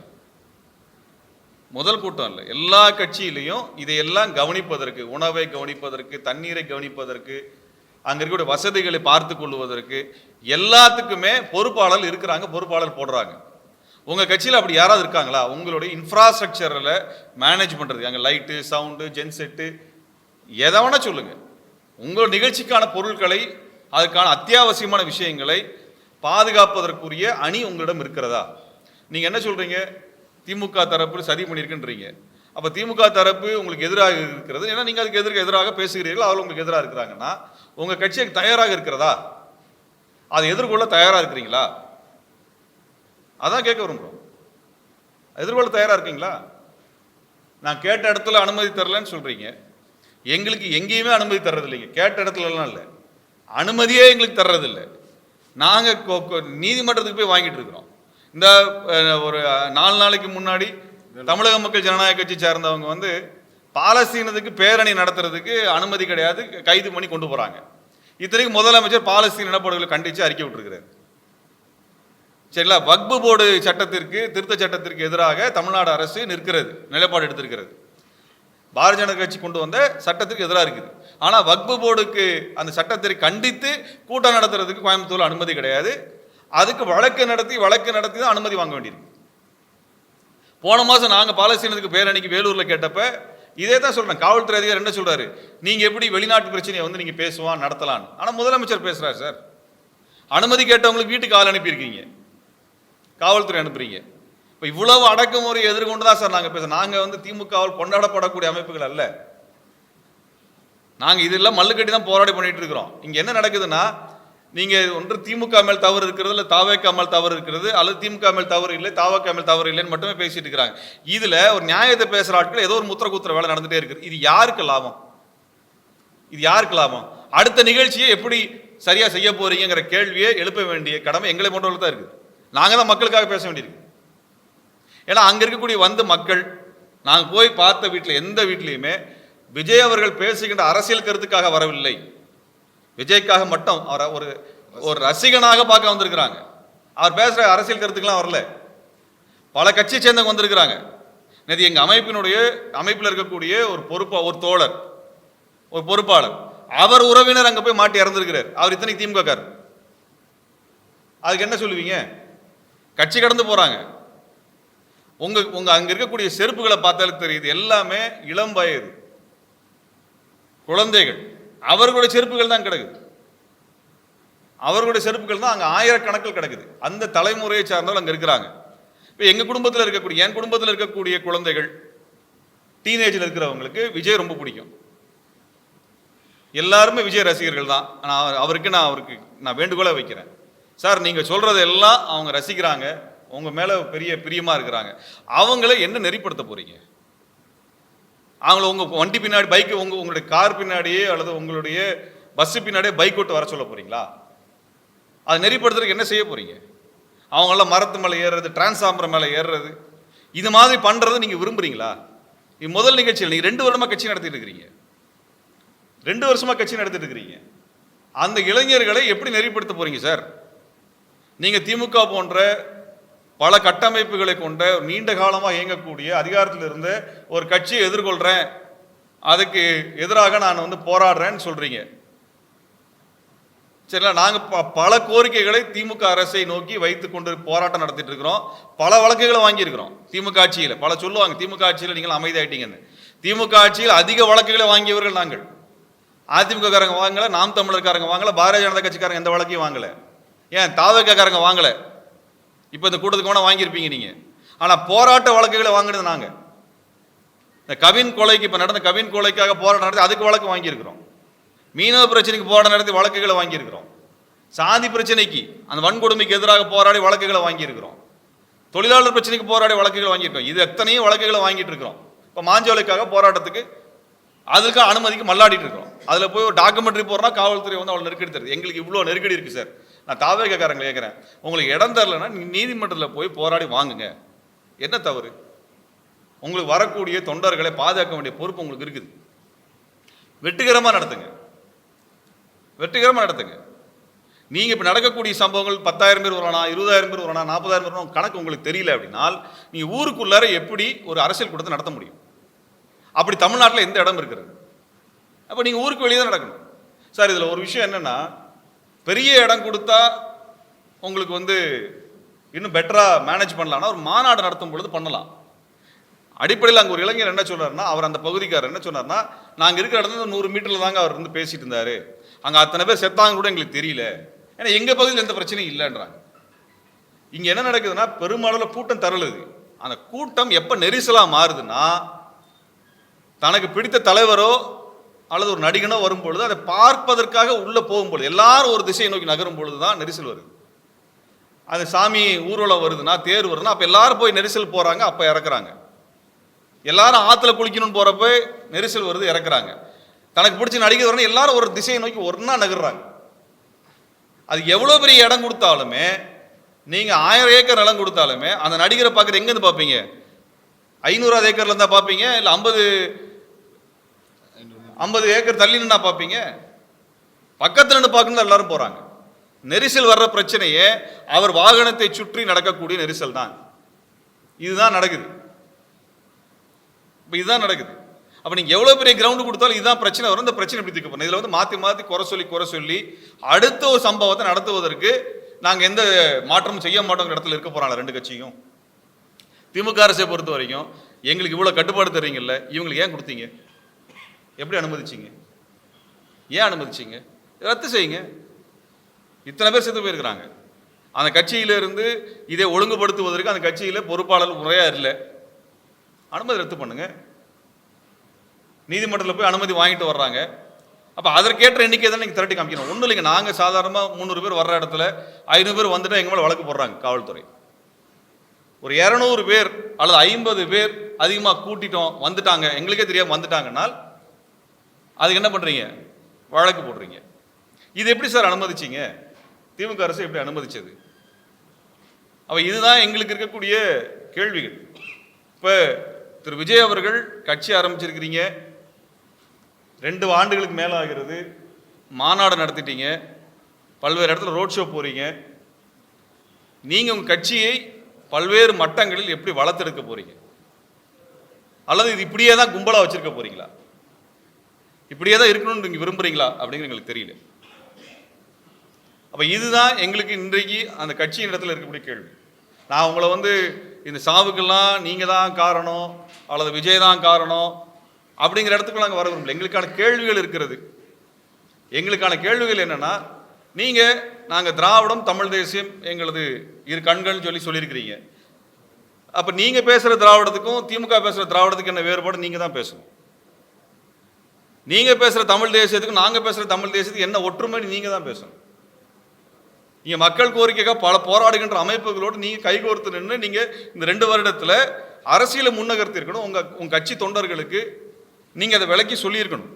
முதல் கூட்டம் இல்லை. எல்லா கட்சியிலையும் இதையெல்லாம் கவனிப்பதற்கு, உணவை கவனிப்பதற்கு, தண்ணீரை கவனிப்பதற்கு, அங்க இருக்கக்கூடிய வசதிகளை பார்த்து கொள்வதற்கு எல்லாத்துக்குமே பொறுப்பாளர் இருக்கிறாங்க, பொறுப்பாளர் போடுறாங்க. உங்க கட்சியில் அப்படி யாராவது இருக்காங்களா? உங்களுடைய இன்ஃப்ராஸ்ட்ரக்சரில் மேனேஜ் பண்றது, அங்கே லைட்டு, சவுண்டு, ஜென்செட்டு எதை வேணா சொல்லுங்க, உங்கள் நிகழ்ச்சிக்கான பொருட்களை, அதுக்கான அத்தியாவசியமான விஷயங்களை பாதுகாப்பதற்குரிய அணி உங்களிடம் இருக்கிறதா? நீங்க என்ன சொல்றீங்க? திமுக தரப்பு சதி பண்ணியிருக்குன்றீங்க. அப்ப திமுக தரப்பு உங்களுக்கு எதிராக இருக்கிறது, ஏன்னா நீங்க அதுக்கு எதிராக பேசுகிறீர்கள், அவர்கள் உங்களுக்கு எதிராக இருக்கிறாங்கன்னா உங்க கட்சிக்கு தயாராக இருக்கிறதா? அதை எதிர்கொள்ள தயாரா இருக்கிறீங்களா? அதான் கேட்க விரும்புறோம். எதிர்கொள்ள தயாரா இருக்கீங்களா? நான் கேட்ட இடத்துல அனுமதி தரலன்னு சொல்றீங்க. எங்களுக்கு எங்கேயுமே அனுமதி தர்றது இல்லைங்க. கேட்ட இடத்துல எல்லாம் இல்லை, அனுமதியே எங்களுக்கு தர்றது இல்லை. நாங்க நீதிமன்றத்துக்கு போய் வாங்கிட்டு இருக்கிறோம். இந்த ஒரு 4 நாளைக்கு முன்னாடி தமிழக மக்கள் ஜனநாயக கட்சி சேர்ந்தவங்க வந்து பாலஸ்தீனத்துக்கு பேரணி நடத்துறதுக்கு அனுமதி கிடையாது, கைது பண்ணி கொண்டு போறாங்க. இத்தனைக்கு முதலமைச்சர் பாலஸ்தீன இனப்படுகொலை கண்டித்து அறிக்கை விட்டுருக்கிறார். சரிங்களா? வக்பு போர்டு சட்டத்திற்கு, திருத்த சட்டத்திற்கு எதிராக தமிழ்நாடு அரசு நிற்கிறது, நிலைப்பாடு எடுத்திருக்கிறது. பாரதிய ஜனதா கட்சி கொண்டு வந்த சட்டத்திற்கு எதிராக இருக்குது. ஆனால் வக்பு போர்டுக்கு அந்த சட்டத்தை கண்டித்து கூட்டம் நடத்துறதுக்கு கோயம்புத்தூர்ல அனுமதி கிடையாது. அதுக்கு வழக்கு நடத்தி தான் அனுமதி வாங்க வேண்டியிருக்கு. போன மாதம் நாங்கள் பாலஸ்தீனத்துக்கு பேரணிக்கு வேலூர்ல கேட்டப்ப இதே தான் சொல்றேன். காவல்துறை அதிகாரி என்ன சொல்றாரு, நீங்க எப்படி வெளிநாட்டு பிரச்சனையை வந்து நீங்க பேசுவான் நடத்தலாம். ஆனால் முதலமைச்சர் பேசுறாரு, சார் அனுமதி கேட்டவங்களுக்கு வீட்டுக்கு ஆள் அனுப்பியிருக்கீங்க, காவல்துறை அனுப்புறீங்க. இப்போ இவ்வளவு அடக்குமுறை எதிர்கொண்டு தான் சார் நாங்கள் பேசுறோம். நாங்கள் வந்து திமுகவால் கொண்டாடப்படக்கூடிய அமைப்புகள் அல்ல. நாங்கள் இதெல்லாம் மல்லுக்கட்டி தான் போராடி பண்ணிட்டு இருக்கிறோம். இங்க என்ன நடக்குதுன்னா, நீங்க ஒன்று திமுக மேல் தவறு இருக்கிறது, இல்லை தாவேக்கா மேல் தவறு இருக்கிறது, அல்லது திமுக மேல் தவறு இல்லை தாவேக்கா மேல் தவறு இல்லைன்னு மட்டுமே பேசிட்டு இருக்கிறாங்க. இதுல ஒரு நியாயத்தை பேசுற ஆட்கள் ஏதோ ஒரு முத்திர குத்துற வேலை நடந்துட்டே இருக்குது. இது யாருக்கு லாபம்? இது யாருக்கு லாபம்? அடுத்த நிகழ்ச்சியை எப்படி சரியா செய்ய போறீங்கிற கேள்வியை எழுப்ப வேண்டிய கடமை எங்களை போன்றவர்கள் தான் இருக்குது. நாங்க தான் மக்களுக்காக பேச வேண்டியிருக்கு. ஏன்னா அங்க இருக்கக்கூடிய வந்த மக்கள், நாங்க போய் பார்த்த வீட்டில் எந்த வீட்லையுமே விஜய் அவர்கள் பேசுகின்ற அரசியல் கருத்துக்காக வரவில்லை, விஜய்க்காக மட்டும் அவரை ஒரு ரசிகனாக பார்க்க வந்திருக்கிறாங்க. அவர் பேசுற அரசியல் கருத்துக்கெல்லாம் வரல. பல கட்சியை சேர்ந்தவங்க வந்திருக்கிறாங்க. நேற்று எங்க அமைப்பில் இருக்கக்கூடிய ஒரு தோழர், ஒரு பொறுப்பாளர், அவர் உறவினர் அங்க போய் மாட்டி இறந்திருக்கிறார். அவர் இத்தனை திமுக கார். அதுக்கு என்ன சொல்லுவீங்க? கட்சி கடந்து போறாங்க. உங்க அங்க இருக்கக்கூடிய செருப்புகளை பார்த்தாலும் தெரியுது, எல்லாமே இளம் வயது குழந்தைகள். அவர்களுடைய செருப்புகள் தான் கிடக்குது, அவர்களுடைய செருப்புகள் தான் அங்க ஆயிரக்கணக்கில் கிடக்குது. அந்த தலைமுறையை சார்ந்தவர்கள் அங்க இருக்கிறாங்க. இப்போ என் குடும்பத்தில் இருக்கக்கூடிய குழந்தைகள், டீனேஜில் இருக்கிறவங்களுக்கு விஜய் ரொம்ப பிடிக்கும். எல்லாருமே விஜய் ரசிகர்கள் தான். அவருக்கு நான் வேண்டுகோளை வைக்கிறேன், சார் நீங்க சொல்றது எல்லாம் அவங்க ரசிக்கிறாங்க, உங்க மேல பெரிய பிரியமா இருக்கிறாங்க. அவங்கள என்ன நெறிப்படுத்த போறீங்க? அவங்கள உங்க வண்டி பின்னாடி பைக், உங்களுடைய கார் பின்னாடியே அல்லது உங்களுடைய பஸ் பின்னாடியே பைக் ஓட்டு வர சொல்ல போறீங்களா? அதை நெறிப்படுத்துறதுக்கு என்ன செய்ய போறீங்க? அவங்களாம் மரத்து மேலே ஏறுறது, டிரான்ஸ்ஃபார்மர் மேலே ஏறுறது, இது மாதிரி பண்றது நீங்க விரும்புறீங்களா? இது முதல் நிகழ்ச்சியில் நீங்க 2 வருஷமா கட்சி நடத்திட்டு இருக்கிறீங்க. 2 வருஷமா கட்சி நடத்திட்டு இருக்கிறீங்க. அந்த இளைஞர்களை எப்படி நெறிப்படுத்த போறீங்க சார்? நீங்க திமுக போன்ற பல கட்டமைப்புகளை கொண்ட நீண்ட காலமாக இயங்கக்கூடிய அதிகாரத்தில் இருந்த ஒரு கட்சியை எதிர்கொள்றேன், அதுக்கு எதிராக நான் வந்து போராடுறேன்னு சொல்றீங்க. சரிங்களா? நாங்கள் பல கோரிக்கைகளை திமுக அரசை நோக்கி வைத்து கொண்டு போராட்டம் நடத்திட்டு இருக்கிறோம். பல வழக்குகளை வாங்கியிருக்கிறோம் திமுக ஆட்சியில். பல சொல்லுவாங்க திமுக ஆட்சியில் நீங்கள் அமைதியாயிட்டீங்கன்னு. திமுக ஆட்சியில் அதிக வழக்குகளை வாங்கியவர்கள் நாங்கள். அதிமுக காரங்க வாங்கல, நாம் தமிழர்காரங்க வாங்கல, பாரதிய ஜனதா கட்சிக்காரங்க எந்த வழக்கையும் வாங்கல, ஏன் தாவேக்காரங்க வாங்கல. இப்போ இந்த கூட்டத்துக்கு வேணா வாங்கியிருப்பீங்க நீங்க. ஆனால் போராட்ட வழக்குகளை வாங்கினது நாங்கள். இந்த கவின் கொலைக்கு, இப்போ நடந்த கவின் கொலைக்காக போராட்டம் நடத்தி அதுக்கு வழக்கு வாங்கியிருக்கிறோம். மீனவ பிரச்சனைக்கு போராட்டம் நடத்தி வழக்குகளை வாங்கியிருக்கிறோம். சாதி பிரச்சனைக்கு, அந்த வன்கொடுமைக்கு எதிராக போராடி வழக்குகளை வாங்கியிருக்கிறோம். தொழிலாளர் பிரச்சனைக்கு போராடி வழக்குகளை வாங்கியிருக்கோம். இது எத்தனையும் வழக்குகளை வாங்கிட்டு இருக்கிறோம். இப்போ மாஞ்சோலைக்காக போராட்டத்துக்கு அதுக்கு அனுமதிக்கு மல்லாடிட்டு இருக்கிறோம். அதில் போய் ஒரு டாக்குமெண்ட்ரி போடுறோம்னா காவல்துறை வந்து அவ்வளோ நெருக்கடி தருது. எங்களுக்கு இவ்வளோ நெருக்கடி இருக்குது சார். நான் தாவேக்காரங்களை கேட்குறேன், உங்களுக்கு இடம் தரலைன்னா நீதிமன்றத்தில் போய் போராடி வாங்குங்க. என்ன தவறு? உங்களுக்கு வரக்கூடிய தொண்டர்களை பாதுகாக்க வேண்டிய பொறுப்பு உங்களுக்கு இருக்குது. வெற்றிகரமாக நடத்துங்க, வெற்றிகரமாக நடத்துங்க. நீங்கள் இப்போ நடக்கக்கூடிய சம்பவங்கள் 10,000 பேர் வரணும், 20,000 பேர் வரணும், 40,000 பேர் வரணும், கணக்கு உங்களுக்கு தெரியல அப்படின்னால் நீங்கள் ஊருக்குள்ளார எப்படி ஒரு அரசியல் கூட்டத்தை நடத்த முடியும்? அப்படி தமிழ்நாட்டில் எந்த இடம் இருக்கிறது? அப்போ நீங்கள் ஊருக்கு வெளியே தான் நடக்கணும் சார். இதில் ஒரு விஷயம் என்னென்னா, பெரிய இடம் கொடுத்தா உங்களுக்கு வந்து இன்னும் பெட்டராக மேனேஜ் பண்ணலாம்னா ஒரு மாநாடு நடத்தும் பொழுது பண்ணலாம். அடிப்படையில் அங்கே ஒரு இளைஞர் என்ன சொன்னார்னா, அவர் அந்த பகுதிக்காரர் என்ன சொன்னார்னா, நாங்கள் இருக்கிற இடத்துல 100 மீட்டரில் தாங்க அவர் வந்து பேசிட்டு இருந்தார், அங்கே அத்தனை பேர் செத்தாங்க கூட எங்களுக்கு தெரியல, ஏன்னா எங்கள் பகுதியில் எந்த பிரச்சனையும் இல்லைன்றாங்க. இங்கே என்ன நடக்குதுன்னா, பெருமளவில் கூட்டம் தரலுது. அந்த கூட்டம் எப்போ நெரிசலாக மாறுதுன்னா, தனக்கு பிடித்த தலைவரோ அல்லது ஒரு நடிகனோ வரும்பொழுது அதை பார்ப்பதற்காக உள்ள போகும்பொழுது எல்லாரும் ஒரு திசையை நோக்கி நகரும் பொழுதுதான் நெரிசல் வருது. அது சாமி ஊர்வலம் வருதுன்னா, தேர் வருதுன்னா, அப்ப எல்லாரும் போய் நெரிசல் போறாங்க, அப்ப இறக்குறாங்க. எல்லாரும் ஆத்துல குளிக்கணும்னு போறப்ப நெரிசல் வருது, இறக்குறாங்க. தனக்கு பிடிச்ச நடிகை வரணும், எல்லாரும் ஒரு திசையை நோக்கி ஒன்னா நகர்றாங்க. அது எவ்வளவு பெரிய இடம் கொடுத்தாலுமே, நீங்க 1000 ஏக்கர் நிலம் கொடுத்தாலுமே அந்த நடிகரை பார்க்கறது எங்க இருந்து பார்ப்பீங்க? 500 ஏக்கர்ல இருந்தா பார்ப்பீங்க, இல்ல 50 ஏக்கர் தள்ளி நின்னா பார்ப்பீங்க? பக்கத்துல நின்று பார்க்கணும் எல்லாரும் போறாங்க. நெரிசல் வர்ற பிரச்சனையே அவர் வாகனத்தை சுற்றி நடக்கக்கூடிய நெரிசல் தான். இதுதான் நடக்குது. இதுதான் நடக்குது. அப்ப நீங்க எவ்வளவு பெரிய கிரவுண்ட் கொடுத்தாலும் இதுதான் பிரச்சனை வரும். இந்த பிரச்சனை எப்படி தீர்க்க போறோம்? இதுல வந்து மாத்தி மாத்தி குறை சொல்லி அடுத்த ஒரு சம்பவத்தை நடத்துவதற்கு நாங்க எந்த மாற்றமும் செய்ய மாட்டோங்கிற இடத்துல இருக்க போறாங்க ரெண்டு கட்சியும். திமுக அரசை பொறுத்த வரைக்கும் எங்களுக்கு இவ்வளவு கட்டுப்பாடு தர்றீங்கல்ல, இவங்களுக்கு ஏன் கொடுத்தீங்க? எப்படி அனுமதிச்சீங்க? ஏன் அனுமதிச்சீங்க? ரத்து செய்யுங்க. இத்தனை பேர் செத்து போயிருக்கிறாங்க. அந்த கட்சியில இருந்து இதை ஒழுங்குபடுத்துவதற்கு அந்த கட்சியில பொறுப்பாளர் முறையா இல்லை. அனுமதி ரத்து பண்ணுங்க. நீதிமன்றத்தில் போய் அனுமதி வாங்கிட்டு வர்றாங்க. அப்போ அதற்கேற்ற எண்ணிக்கை தான் நீங்கள் திரட்டி காமிக்கணும். ஒன்றும் இல்லைங்க, நாங்கள் சாதாரணமாக 300 பேர் வர்ற இடத்துல 500 பேர் வந்துட்டு எங்கள் மேலே வழக்கு போடுறாங்க காவல்துறை. ஒரு 200 பேர் அல்லது 50 பேர் அதிகமாக கூட்டிட்டோம் வந்துட்டாங்க, எங்களுக்கே தெரியாமல் வந்துட்டாங்கன்னால் அதுக்கு என்ன பண்ணுறீங்க? வழக்கு போடுறீங்க. இது எப்படி சார் அனுமதிச்சிங்க? திமுக அரசு எப்படி அனுமதிச்சது? அப்போ இதுதான் எங்களுக்கு இருக்கக்கூடிய கேள்விகள். இப்போ திரு விஜய் அவர்கள் கட்சி ஆரம்பிச்சிருக்கிறீங்க, 2 ஆண்டுகளுக்கு மேலே ஆகிறது, மாநாடு நடத்திட்டீங்க, பல்வேறு இடத்துல ரோட் ஷோ போறீங்க. நீங்கள் உங்கள் கட்சியை பல்வேறு மட்டங்களில் எப்படி வளர்த்தெடுக்க போறீங்க? அல்லது இது இப்படியே தான் கும்பலாக வச்சிருக்க போறீங்களா? இப்படியே தான் இருக்கணும்னு நீங்கள் விரும்புறீங்களா அப்படிங்கிற எங்களுக்கு தெரியல. அப்போ இதுதான் எங்களுக்கு இன்றைக்கு அந்த கட்சியின் இடத்துல இருக்கக்கூடிய கேள்வி. நான் உங்களை வந்து இந்த சாவுக்கெல்லாம் நீங்கள் தான் காரணம் அல்லது விஜய் தான் காரணம் அப்படிங்கிற இடத்துக்கு நாங்கள் வர விரும்பல. எங்களுக்கான கேள்விகள் இருக்கிறது. எங்களுக்கான கேள்விகள் என்னன்னா, நாங்கள் திராவிடம் தமிழ் தேசியம் எங்களது இரு கண்கள்னு சொல்லியிருக்கிறீங்க. அப்போ நீங்கள் பேசுகிற திராவிடத்துக்கும் திமுக பேசுகிற திராவிடத்துக்கு என்ன வேறுபாடு? நீங்கள் தான் பேசணும். நீங்கள் பேசுகிற தமிழ் தேசியத்துக்கும் நாங்கள் பேசுகிற தமிழ் தேசியத்துக்கு என்ன ஒற்றுமை? நீங்கள் தான் பேசணும். நீங்கள் மக்கள் கோரிக்கைக்காக பல போராடுகின்ற அமைப்புகளோடு நீங்கள் கைகோர்த்து நின்று நீங்கள் இந்த 2 வருடத்தில் அரசியலை முன்னகர்த்தி இருக்கணும். உங்கள் கட்சி தொண்டர்களுக்கு நீங்கள் அதை விளக்கி சொல்லியிருக்கணும்.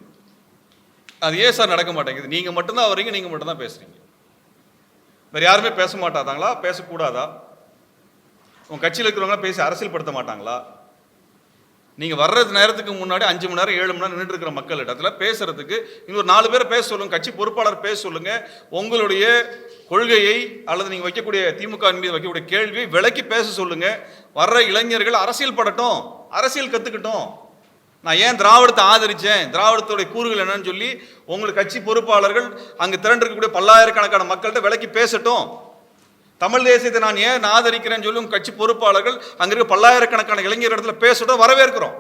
அது ஏன் சார் நடக்க மாட்டேங்குது? நீங்கள் மட்டும்தான் வரீங்க, நீங்கள் மட்டும்தான் பேசுகிறீங்க. வேறு யாருமே பேச மாட்டாங்களா? பேசக்கூடாதா? உங்கள் கட்சியில் இருக்கிறவங்களாம் பேசி அரசியல் படுத்த மாட்டாங்களா? நீங்கள் வர்றது நேரத்துக்கு முன்னாடி 5 மணி நேரம் 7 மணி நேரம் நின்றுட்டு இருக்கிற மக்கள் இடத்துல பேசுறதுக்கு இன்னொரு 4 பேரை பேச சொல்லுங்க. கட்சி பொறுப்பாளர் பேச சொல்லுங்க. உங்களுடைய கொள்கையை அல்லது நீங்கள் வைக்கக்கூடிய திமுக மீது வைக்கக்கூடிய கேள்வியை விளக்கி பேச சொல்லுங்க. வர்ற இளைஞர்கள் அரசியல் படட்டும், அரசியல் கற்றுக்கட்டும். நான் ஏன் திராவிடத்தை ஆதரித்தேன், திராவிடத்துடைய கூறுகள் என்னன்னு சொல்லி உங்களுக்கு கட்சி பொறுப்பாளர்கள் அங்கே திரண்டிருக்கக்கூடிய பல்லாயிரக்கணக்கான மக்கள்கிட்ட விளக்கி பேசட்டும். தமிழ் தேசியத்தை நான் ஏன் ஆதரிக்கிறேன்னு சொல்லி உங்கள் கட்சி பொறுப்பாளர்கள் அங்கே இருக்க பல்லாயிரக்கணக்கான இளைஞர் இடத்துல பேசட்டும். வரவேற்கிறோம்.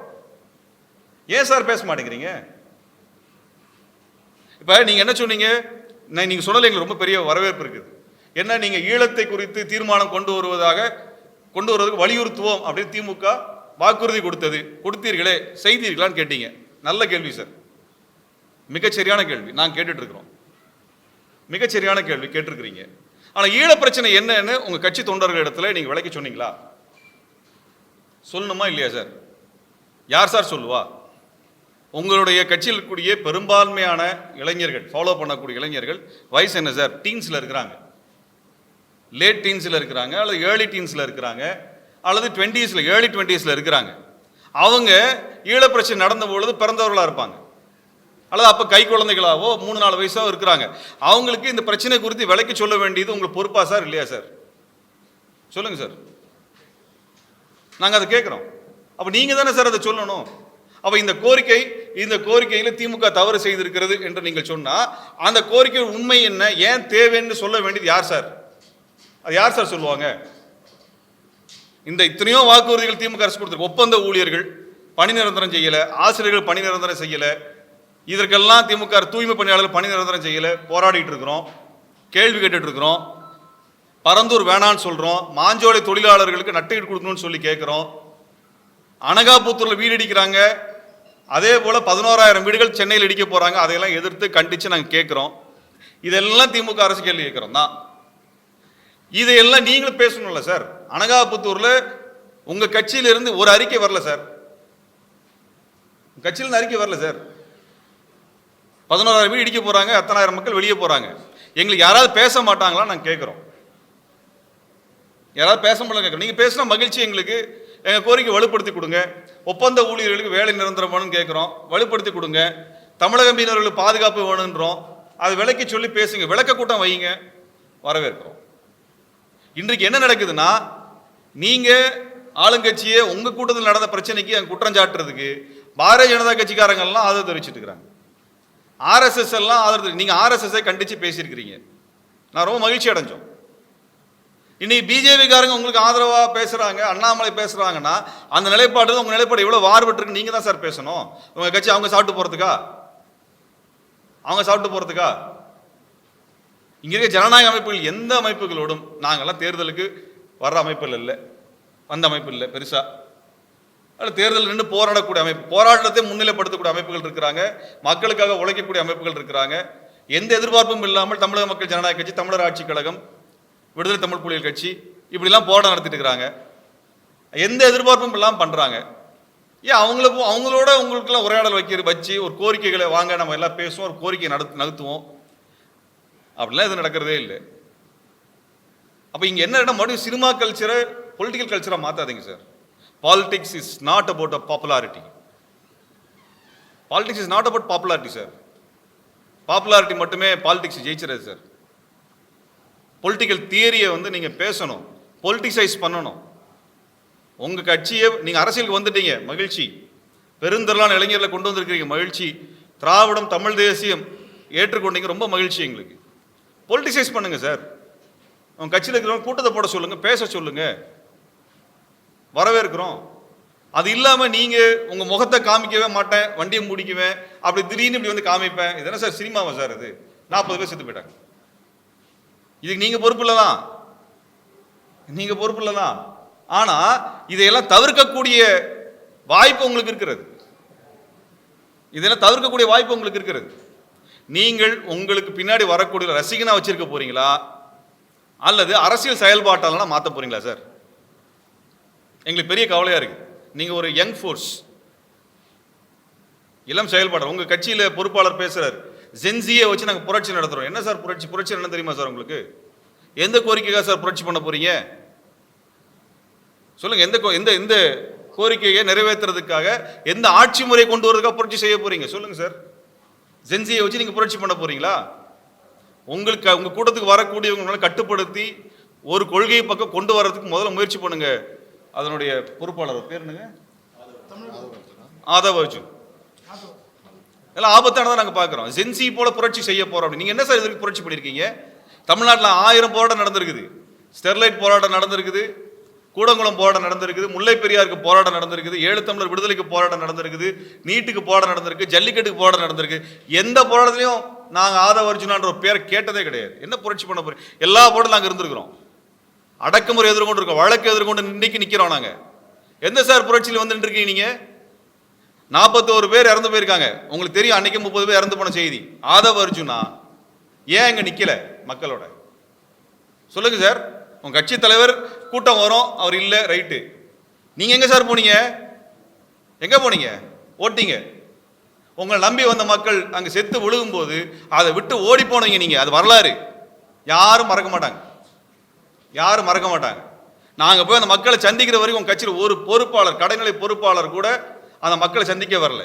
ஏன் சார் பேச மாட்டேங்கிறீங்க? இப்போ நீங்கள் என்ன சொன்னீங்க? நீங்கள் சொன்னது எங்களுக்கு ரொம்ப பெரிய வரவேற்பு இருக்குது. என்ன, நீங்கள் ஈழத்தை குறித்து தீர்மானம் கொண்டு வருவதற்கு வலியுறுத்துவோம் அப்படின்னு திமுக வாக்குறுதி கொடுத்தீர்களே, செய்தீர்களான்னு கேட்டீங்க. நல்ல கேள்வி சார், மிகச்சரியான கேள்வி. நாங்கள் கேட்டுட்டு இருக்கிறோம். மிகச்சரியான கேள்வி கேட்டிருக்கிறீங்க. ஆனால் ஈழ பிரச்சனை என்னன்னு உங்கள் கட்சி தொண்டர்கள் இடத்துல நீங்கள் விளக்கி சொன்னீங்களா? சொல்லணுமா இல்லையா சார்? யார் சார் சொல்லுவா? உங்களுடைய கட்சியில் இருக்கக்கூடிய பெரும்பான்மையான இளைஞர்கள், ஃபாலோ பண்ணக்கூடிய இளைஞர்கள் வயசு என்ன சார்? டீன்ஸில் இருக்கிறாங்க, லேட் டீன்ஸில் இருக்கிறாங்க, அல்லது ஏர்லி டீன்ஸில் இருக்கிறாங்க, அல்லது 20s ஏர்லி 20s இருக்கிறாங்க. அவங்க ஈழ பிரச்சனை நடந்த பொழுது பிறந்தவர்களாக இருப்பாங்க, அல்லது அப்போ கை குழந்தைகளாவோ 3-4 வயசாவோ இருக்கிறாங்க. அவங்களுக்கு இந்த பிரச்சனை குறித்து விளக்கி சொல்ல வேண்டியது உங்களுக்கு பொறுப்பா சார், இல்லையா சார்? சொல்லுங்க சார். நாங்கள் அதை கேட்குறோம். அப்போ நீங்கள் தானே சார் அதை சொல்லணும். அப்போ இந்த கோரிக்கையில் திமுக தவறு செய்திருக்கிறது என்று நீங்கள் சொன்னால் அந்த கோரிக்கை உண்மை என்ன, ஏன் தேவைன்னு சொல்ல வேண்டியது யார் சார்? அது யார் சார் சொல்லுவாங்க? இந்த இத்தனையோ வாக்குறுதிகள் திமுக அரசு கொடுத்துருக்கு. ஒப்பந்த ஊழியர்கள் பணி நிரந்தரம் செய்யலை, ஆசிரியர்கள் பணி நிரந்தரம் செய்யலை, இதற்கெல்லாம் திமுக தூய்மை பணியாளர்கள் பணி நிரந்தரம் செய்யலை. போராடிட்டு இருக்கிறோம், கேள்வி கேட்டுட்டு இருக்கிறோம். பரந்தூர் வேணான்னு சொல்கிறோம், மாஞ்சோலை தொழிலாளர்களுக்கு நட்டுக்கீடு கொடுக்கணும்னு சொல்லி கேட்குறோம். அனகாபுத்தூரில் வீடு அடிக்கிறாங்க, அதே போல 11,000 வீடுகள் சென்னையில் இடிக்க போறாங்க. அதையெல்லாம் எதிர்த்து கண்டிச்சு நாங்க கேட்கிறோம். இதெல்லாம் திமுக அரசு கேள்வி கேட்கிறோம் தான். இதையெல்லாம் நீங்களும் பேசணும்ல சார். அனகாபுத்தூர்ல உங்க கட்சியில இருந்து ஒரு அறிக்கை வரல சார். கட்சியில அறிக்கை வரல சார். 11,000 வீடு இடிக்க போறாங்க, 10,000 மக்கள் வெளியே போறாங்க. எங்களுக்கு யாராவது பேச மாட்டாங்களா நாங்க கேட்கிறோம். யாராவது பேச முடியல கேட்கிறோம். நீங்க பேசினா மகிழ்ச்சி எங்களுக்கு. எங்க கோரிக்கை வலுப்படுத்தி கொடுங்க. ஒப்பந்த ஊழியர்களுக்கு வேலை நிரந்தரம் கேட்கிறோம், வலுப்படுத்தி கொடுங்க. தமிழக மீனவர்களுக்கு பாதுகாப்பு வேணுன்றோம், அது விளக்கி சொல்லி பேசுங்க. விளக்க கூட்டம் வைங்க, வரவேற்கிறோம். இன்றைக்கு என்ன நடக்குதுன்னா, நீங்க ஆளுங்கட்சியே உங்க கூட்டத்தில் நடந்த பிரச்சனைக்கு அங்க குற்றம் சாட்டுறதுக்கு பாரதிய ஜனதா கட்சிக்காரங்க எல்லாம் ஆதரவு தெரிவிச்சிட்டு இருக்காங்க. ஆர்எஸ்எஸ் எல்லாம் ஆதரவு. நீங்க ஆர்எஸ்எஸ் கண்டிச்சு பேசியிருக்கிறீங்க, நான் ரொம்ப மகிழ்ச்சி அடைஞ்சோம். இன்னைக்கு பிஜேபி காரங்க உங்களுக்கு ஆதரவா பேசுறாங்க, அண்ணாமலை பேசுறாங்கன்னா அந்த நிலைப்பாடு உங்க நிலைப்பாடு எவ்வளவு மாறுபட்டு இருக்கு நீங்க தான் சார் பேசணும். உங்க கட்சி அவங்க சாப்பிட்டு போறதுக்கா இங்க இருக்க ஜனநாயக அமைப்புகள் எந்த அமைப்புகளோடும் நாங்கெல்லாம் தேர்தலுக்கு வர்ற அமைப்புகள் இல்லை, வந்த அமைப்பு இல்லை பெருசா. அதில் தேர்தல் நின்று போராடக்கூடிய அமைப்பு, போராட்டத்தை முன்னிலைப்படுத்தக்கூடிய அமைப்புகள் இருக்கிறாங்க, மக்களுக்காக உழைக்கக்கூடிய அமைப்புகள் இருக்கிறாங்க. எந்த எதிர்பார்ப்பும் இல்லாமல் தமிழக மக்கள் ஜனநாயக கட்சி, தமிழர் ஆட்சி கழகம், விடுதலை தமிழ் புலிகள் கட்சி இப்படிலாம் போராட்டம் நடத்திட்டு இருக்கிறாங்க. எந்த எதிர்பார்ப்பும் இல்லாமல் பண்றாங்க. ஏன் அவங்களோட உங்களுக்குலாம் உரையாடல் வச்சு ஒரு கோரிக்கைகளை வாங்க நம்ம எல்லாம் பேசுவோம், ஒரு கோரிக்கை நகர்த்துவோம். அப்படிலாம் எதுவும் நடக்கிறதே இல்லை. அப்ப இங்க என்ன மறுபடியும் சினிமா கல்ச்சரை பொலிட்டிக்கல் கல்ச்சரா மாத்தாதீங்க sir. Politics is not about popularity. Politics is not about popularity sir. Popularity மட்டுமே பாலிடிக்ஸ் ஜெயிச்சிடாது சார். பொலிட்டிக்கல் தியரியை நீங்க பேசணும், பொலிட்டிசைஸ் பண்ணணும். உங்க கட்சியை நீங்க அரசியலுக்கு வந்துட்டீங்க, மகிழ்ச்சி. பெருந்திரளான இளைஞர்களை கொண்டு வந்திருக்கிறீங்க, மகிழ்ச்சி. திராவிடம் தமிழ் தேசியம் ஏற்றுக்கொண்டீங்க, ரொம்ப மகிழ்ச்சி எங்களுக்கு. பொலிட்டிசைஸ் பண்ணுங்க சார். உங்க கட்சியில் இருக்கிறவங்க கூட்டத்தை போட சொல்லுங்க, பேச சொல்லுங்க, வரவேற்கிறோம். அது இல்லாம நீங்க உங்க முகத்தை காமிக்கவே மாட்டேன், வண்டியை முடிக்குவேன், அப்படி திடீர்னு இப்படி வந்து காமிப்பேன். இது என்ன சார் சினிமாவா சார்? இது 40 பேர் செத்து போயிட்டாங்க. இதுக்கு நீங்க பொறுப்பு இல்லதான், நீங்க பொறுப்பு இல்லதான். ஆனா இதையெல்லாம் தவிர்க்கக்கூடிய வாய்ப்பு உங்களுக்கு இருக்கிறது. இதெல்லாம் தவிர்க்கக்கூடிய வாய்ப்பு உங்களுக்கு இருக்கிறது. நீங்கள் உங்களுக்கு பின்னாடி வரக்கூடிய ரசிகனா வச்சிருக்க போறீங்களா, அல்லது அரசியல் செயல்பாட்டாளனா மாற்ற போறீங்களா சார்? எங்களுக்கு பெரிய கவலையா இருக்கு. நீங்க ஒரு யங் ஃபோர்ஸ், இளம் செயல்பாடு. உங்க கட்சியில பொறுப்பாளர் பேசுறாரு, ஜென்சியை வச்சு நாங்கள் புரட்சி நடத்துறோம். என்ன சார் புரட்சி? புரட்சி என்ன தெரியுமா சார் உங்களுக்கு? எந்த கோரிக்கைக்காக சார் புரட்சி பண்ண போறீங்க சொல்லுங்க. எந்த கோரிக்கையை நிறைவேற்றுறதுக்காக, எந்த ஆட்சி முறை கொண்டு வரதுக்காக புரட்சி செய்ய போறீங்க சொல்லுங்க சார். ஜென்சியை வச்சு நீங்க புரட்சி பண்ண போறீங்களா? உங்களுக்கு உங்க கூட்டத்துக்கு வரக்கூடியவங்களால கட்டுப்படுத்தி ஒரு கொள்கையை பக்கம் கொண்டு வர்றதுக்கு முதல்ல முயற்சி பண்ணுங்க. அதனுடைய பொறுப்பாளர் பேர் என்னங்க? ஆதவ் அர்ஜுன். எல்லாம் ஆபத்தானதான் நாங்கள் பார்க்குறோம். ஜென்சி போல புரட்சி செய்ய போறோம். நீங்க என்ன சார் இதற்கு புரட்சி பண்ணியிருக்கீங்க? தமிழ்நாட்டில் 1000 போராட்டம் நடந்திருக்குது. ஸ்டெர்லைட் போராட்டம் நடந்திருக்குது, கூடங்குளம் போராட்டம் நடந்திருக்குது, முல்லை பெரியாருக்கு போராட்டம் நடந்திருக்குது, 7 தமிழர் விடுதலைக்கு போராட்டம் நடந்திருக்குது, நீட்டுக்கு போராட்டம் நடந்திருக்கு, ஜல்லிக்கட்டுக்கு போராட்டம் நடந்திருக்கு. எந்த போராட்டத்திலையும் நாங்கள் ஆதவ அர்ஜுனான்ற ஒரு பேரை கேட்டதே கிடையாது. என்ன புரட்சி பண்ண போறோம்? எல்லா போராட்டம் நாங்கள் இருந்திருக்கிறோம். அடக்குமுறை எதிர்கொண்டு இருக்கோம், வழக்கு எதிர்கொண்டு இன்னைக்கு நிற்கிறோம். நாங்கள் எந்த சார் புரட்சியில் வந்து நின்றுருக்கீங்க? நீங்க 41 பேர் இறந்து போயிருக்காங்க. உங்களுக்கு தெரியும், அன்னைக்கு 30 பேர் இறந்து போன செய்தி. ஆதவ அர்ஜுனா ஏன் இங்க நிக்கல மக்களோட? சொல்லுங்க சார். உங்க கட்சி தலைவர் கூட்டம் வரும், அவர் இல்ல, ரைட்டு. நீங்க எங்க சார் போனீங்க? எங்க போனீங்க? ஓட்டிங்க. உங்களை நம்பி வந்த மக்கள் அங்க செத்து விழுகும் போது அதை விட்டு ஓடி போனீங்க நீங்க. அது வரலாறு, யாரும் மறக்க மாட்டாங்க, யாரும் மறக்க மாட்டாங்க. நாங்க போய் அந்த மக்களை சந்திக்கிற வரைக்கும் உங்க கட்சியில் ஒரு பொறுப்பாளர், கடைநிலை பொறுப்பாளர் கூட அந்த மக்களை சந்திக்க வரல.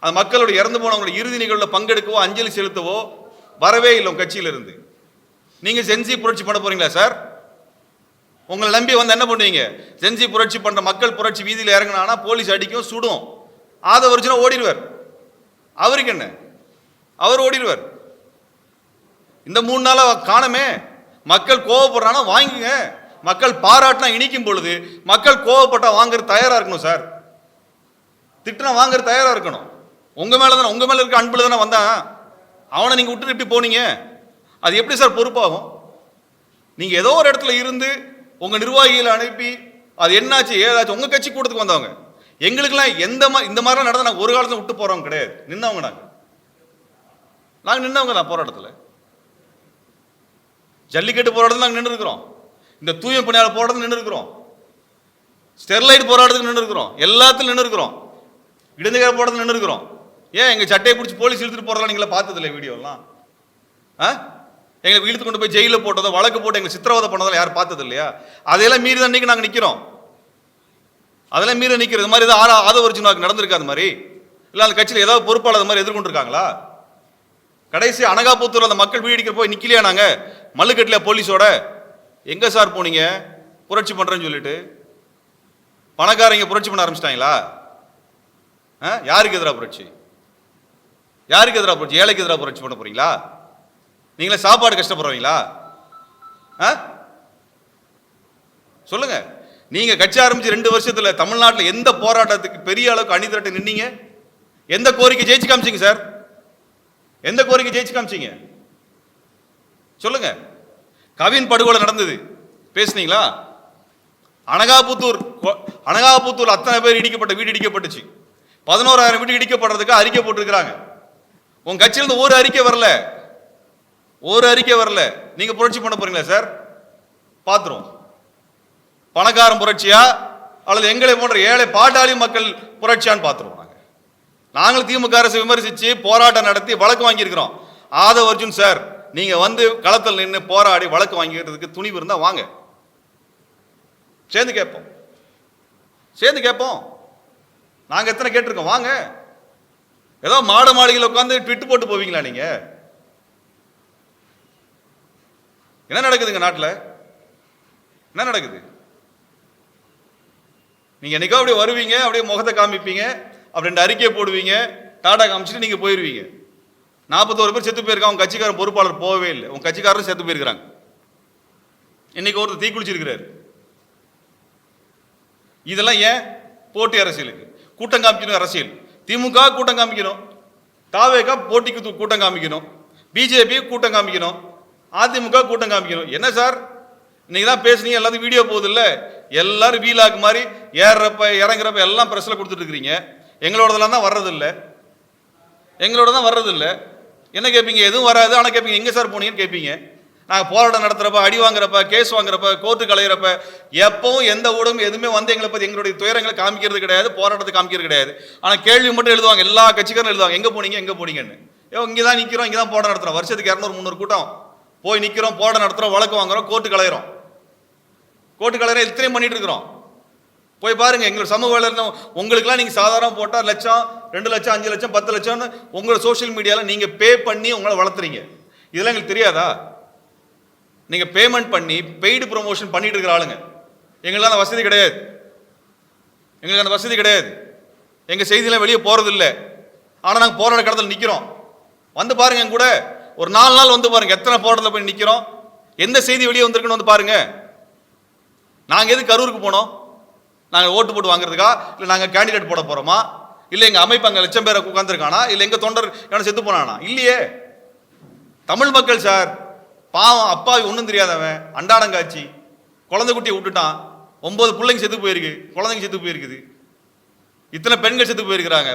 அந்த மக்களுடைய இறந்து போனவங்களுடைய இறுதி நிகழ்வில் பங்கெடுக்கவோ அஞ்சலி செலுத்தவோ வரவே இல்லை உங்க கட்சியில இருந்து. நீங்க ஜென்சி புரட்சி பண்ண போறீங்களா சார்? உங்களை நம்பி வந்து என்ன பண்ணுவீங்க? ஜென்சி புரட்சி பண்ற மக்கள் புரட்சி வீதியில் இறங்கினா போலீஸ் அடிக்கும், சுடும். ஆதவ அர்ஜுனா ஓடிடுவார். அவருக்கு என்ன? அவர் ஓடிடுவார். இந்த 3 நாளா காணமே. மக்கள் கோவப்படுறானா வாங்குங்க. மக்கள் பாராட்டினா இனிக்கும் பொழுது மக்கள் கோவப்பட்டா வாங்குற தயாரா இருக்கணும் சார். திட்டினா வாங்குற தயாரா இருக்கணும். உங்க மேல தானே, உங்க மேல இருக்க அன்புல தானே வந்தான். அவனை நீங்க விட்டு எப்படி போனீங்க? அது எப்படி சார் பொறுப்பாகும்? நீங்க ஏதோ ஒரு இடத்துல இருந்து உங்க நிர்வாகிகளை அனுப்பி அது என்னாச்சு ஏதாச்சும் உங்க கட்சி கூட்டத்துக்கு வந்தவங்க எங்களுக்கெல்லாம் இந்த மாதிரிலாம் நடந்தா நாங்கள் ஒரு காலத்தில் விட்டு போறோம் கிடையாது. நின்னவங்க நாங்கள் நின்னவங்க தான் போராட்டத்தில். ஜல்லிக்கட்டு போராட்டத்தில் நாங்கள் நின்று இருக்கிறோம். இந்த தூய்மை பணியாளர் போராட்டத்தில் நின்று இருக்கிறோம். ஸ்டெர்லைட் போராட்டத்துக்கு நின்று இருக்கிறோம். எல்லாத்திலும் நின்று இருக்கிறோம். இடைநிலை போராட்டத்தில் நின்று இருக்கிறோம். ஏன் எங்க சட்டையை பிடிச்சி போலீஸ் இழுத்துட்டு போறதெல்லாம் நீங்களா பார்த்ததில்லை வீடியோலாம்? எங்களை இழுத்து கொண்டு போய் ஜெயிலில் போட்டதோ வழக்கு போட்டு எங்களை சித்திரவதை பண்ணதெல்லாம் யாரும் பார்த்தது இல்லையா? அதையெல்லாம் மீறி தான் இன்னைக்கு நாங்கள் நிற்கிறோம். அதெல்லாம் மீறி நிற்கிறது. இது மாதிரி ஏதாவது ஆதவர்ஜுனாவுக்கு நடந்திருக்காது மாதிரி இல்லை அந்த கட்சியில் ஏதாவது பொறுப்பாளர் மாதிரி எதிர்கொண்டிருக்காங்களா? கடைசி அனகாபுத்தூர் அந்த மக்கள் வீடிக்கிற போய் நிக்கலையா? நாங்க மல்லுக்கட்டில போலீஸோட எங்க சார் போனீங்க புரட்சி பண்றேன்னு சொல்லிட்டு? பணக்காரங்க புரட்சி பண்ண ஆரம்பிச்சிட்டாங்களா? யாருக்கு எதிராக புரட்சி? யாருக்கு எதிராக புரட்சி? ஏழைக்கு எதிராக புரட்சி பண்ண போறீங்களா? நீங்களே சாப்பாடு கஷ்டப்படுறீங்களா? சொல்லுங்க. நீங்க கட்சி ஆரம்பிச்சு 2 வருஷத்துல தமிழ்நாட்டில் எந்த போராட்டத்துக்கு பெரிய அளவுக்கு அணி திரட்டு நின்னீங்க? எந்த கோரிக்கை ஜெயிச்சு காமிச்சிங்க சார்? எந்த கோரிக்கை ஜெயிச்சு காமிச்சிங்க? சொல்லுங்க. கவின் படுகொலை நடந்தது, பேசுனீங்களா? அனகாபுத்தூர் அத்தனை பேர் இடிக்கப்பட்ட வீடு இடிக்கப்பட்டுச்சு. 11,000 வீடு இடிக்கப்படுறதுக்கு அறிக்கை போட்டிருக்கிறாங்க. உங்க கட்சியிலிருந்து ஒரு அறிக்கை வரல, ஒரு அறிக்கை வரல. நீங்க புரட்சி பண்ண போறீங்களா சார்? பாத்துரும். பணக்காரன் புரட்சியா அல்லது எங்களை போன்ற ஏழை பாட்டாளி மக்கள் புரட்சியான்னு பாத்துருவோம். நாங்கள் திமுக அரசு விமர்சிச்சு போராட்டம் நடத்தி வழக்கு வாங்கியிருக்கிறோம். ஆதவ் அர்ஜுன் சார், நீங்க வந்து களத்தில் நின்று போராடி வழக்கு வாங்கிக்கிறதுக்கு துணிவு இருந்தா வாங்க, சேர்ந்து கேட்போம். சேர்ந்து கேட்போம். நாங்க எத்தனை கேட்டிருக்கோம், வாங்க. ஏதோ மாட மாளிகையில் உட்காந்து ட்விட் போட்டு போவீங்களா நீங்க? என்ன நடக்குதுங்க நாட்டில்? என்ன நடக்குது? நீங்க என்னைக்கோ அப்படியே வருவீங்க, அப்படியே முகத்தை காமிப்பீங்க, அப்படி 2 அறிக்கையை போடுவீங்க, டாடா காமிச்சிட்டு நீங்க போயிருவீங்க. 41 பேர் செத்து போயிருக்காங்க. உங்க கட்சிக்காரன் பொறுப்பாளர் போகவே இல்லை. உங்க கட்சிக்காரரும் செத்து போயிருக்கிறாங்க. இன்னைக்கு ஒருத்தர் தீக்குளிச்சிருக்கிறாரு. இதெல்லாம் ஏன்? போட்டி அரசியலுக்கு கூட்டம் காமிக்கணும். அரசியல் திமுக கூட்டம் காமிக்கணும், தாவேகா போட்டிக்கு கூட்டம் காமிக்கணும், பிஜேபி கூட்டம் காமிக்கணும், அதிமுக கூட்டம் காமிக்கணும். என்ன சார் இன்னைக்கு தான் பேசுனீங்க, எல்லாத்தையும் வீடியோ போகுது இல்லை? எல்லாரும் வீலாக்கு மாதிரி ஏறுறப்ப இறங்குறப்ப எல்லாம் பிரஸ்ல கொடுத்துட்டு இருக்கிறீங்க. எங்களோடதெல்லாம் தான் வர்றதில்லை, எங்களோட தான் வர்றதில்லை. என்ன கேட்பீங்க? எதுவும் வராது. ஆனால் கேட்பீங்க எங்கே சார் போனீங்கன்னு கேட்பீங்க. நாங்கள் போராட்டம் நடத்துகிறப்ப, அடி வாங்குறப்ப, கேஸ் வாங்குறப்ப, கோர்ட்டு கலையிறப்ப எப்பவும் எந்த ஊடகம் எதுவுமே வந்து எங்களை பற்றி எங்களுடைய துயரங்களை காமிக்கிறது கிடையாது, போராட்டத்தை காமிக்கிறது கிடையாது. ஆனால் கேள்வி மட்டும் எழுதுவாங்க. எல்லா கட்சிக்காரரும் எழுதுவாங்க, எங்கே போனீங்க எங்கே போனீங்கன்னு. இங்கே தான் நிற்கிறோம், இங்கே தான் போராட்டம் நடத்துகிறோம். வருஷத்துக்கு 200-300 கூட்டம் போய் நிற்கிறோம், போராட்டம் நடத்துகிறோம், வழக்கு வாங்குறோம், கோர்ட்டு கலையிறோம். கோர்ட்டு கலையிற இத்தனையும் பண்ணிட்டு இருக்கிறோம். போய் பாருங்க எங்களோட சமூக வலைதளம். உங்களுக்குலாம் நீங்க சாதாரண போட்டா லட்சம், 2 லட்சம், 5 லட்சம், 10 லட்சம்னு உங்களோட சோசியல் மீடியால நீங்க பே பண்ணி உங்களை வளர்த்துறீங்க. இதெல்லாம் எங்களுக்கு தெரியாதா? நீங்க பேமெண்ட் பண்ணி பெய்டு ப்ரொமோஷன் பண்ணிட்டு இருக்கிற ஆளுங்க. எங்களுக்கு அந்த வசதி கிடையாது. எங்களுக்கு அந்த வசதி கிடையாது. எங்க செய்தியெல்லாம் வெளியே போறது இல்லை. ஆனா நாங்க போராட்ட கடத்தில் நிக்கிறோம். வந்து பாருங்க, எங்க கூட ஒரு 4 நாள் வந்து பாருங்க, எத்தனை போராட்டத்தில் போய் நிக்கிறோம், எந்த செய்தி வெளியே வந்திருக்குன்னு வந்து பாருங்க. நாங்க எதுக்கு கரூருக்கு போனோம்? நாங்கள் ஓட்டு போட்டு வாங்குறதுக்கா? இல்லை நாங்கள் கேண்டிடேட் போட போறோமா? இல்லை எங்க அமைப்பு அங்கே 1,00,000 பேரை உட்காந்துருக்கானா? இல்லை எங்க தொண்டர் எவனை செத்து போனானா? இல்லையே. தமிழ் மக்கள் சார், பாவம், அப்பாவி, ஒன்றும் தெரியாதவன், அண்டாடங்காட்சி, குழந்தை குட்டியை விட்டுட்டான், 9 பிள்ளைங்க செத்து போயிருக்கு, குழந்தைங்க செத்து போயிருக்குது, இத்தனை பெண்கள் செத்து போயிருக்கிறாங்க.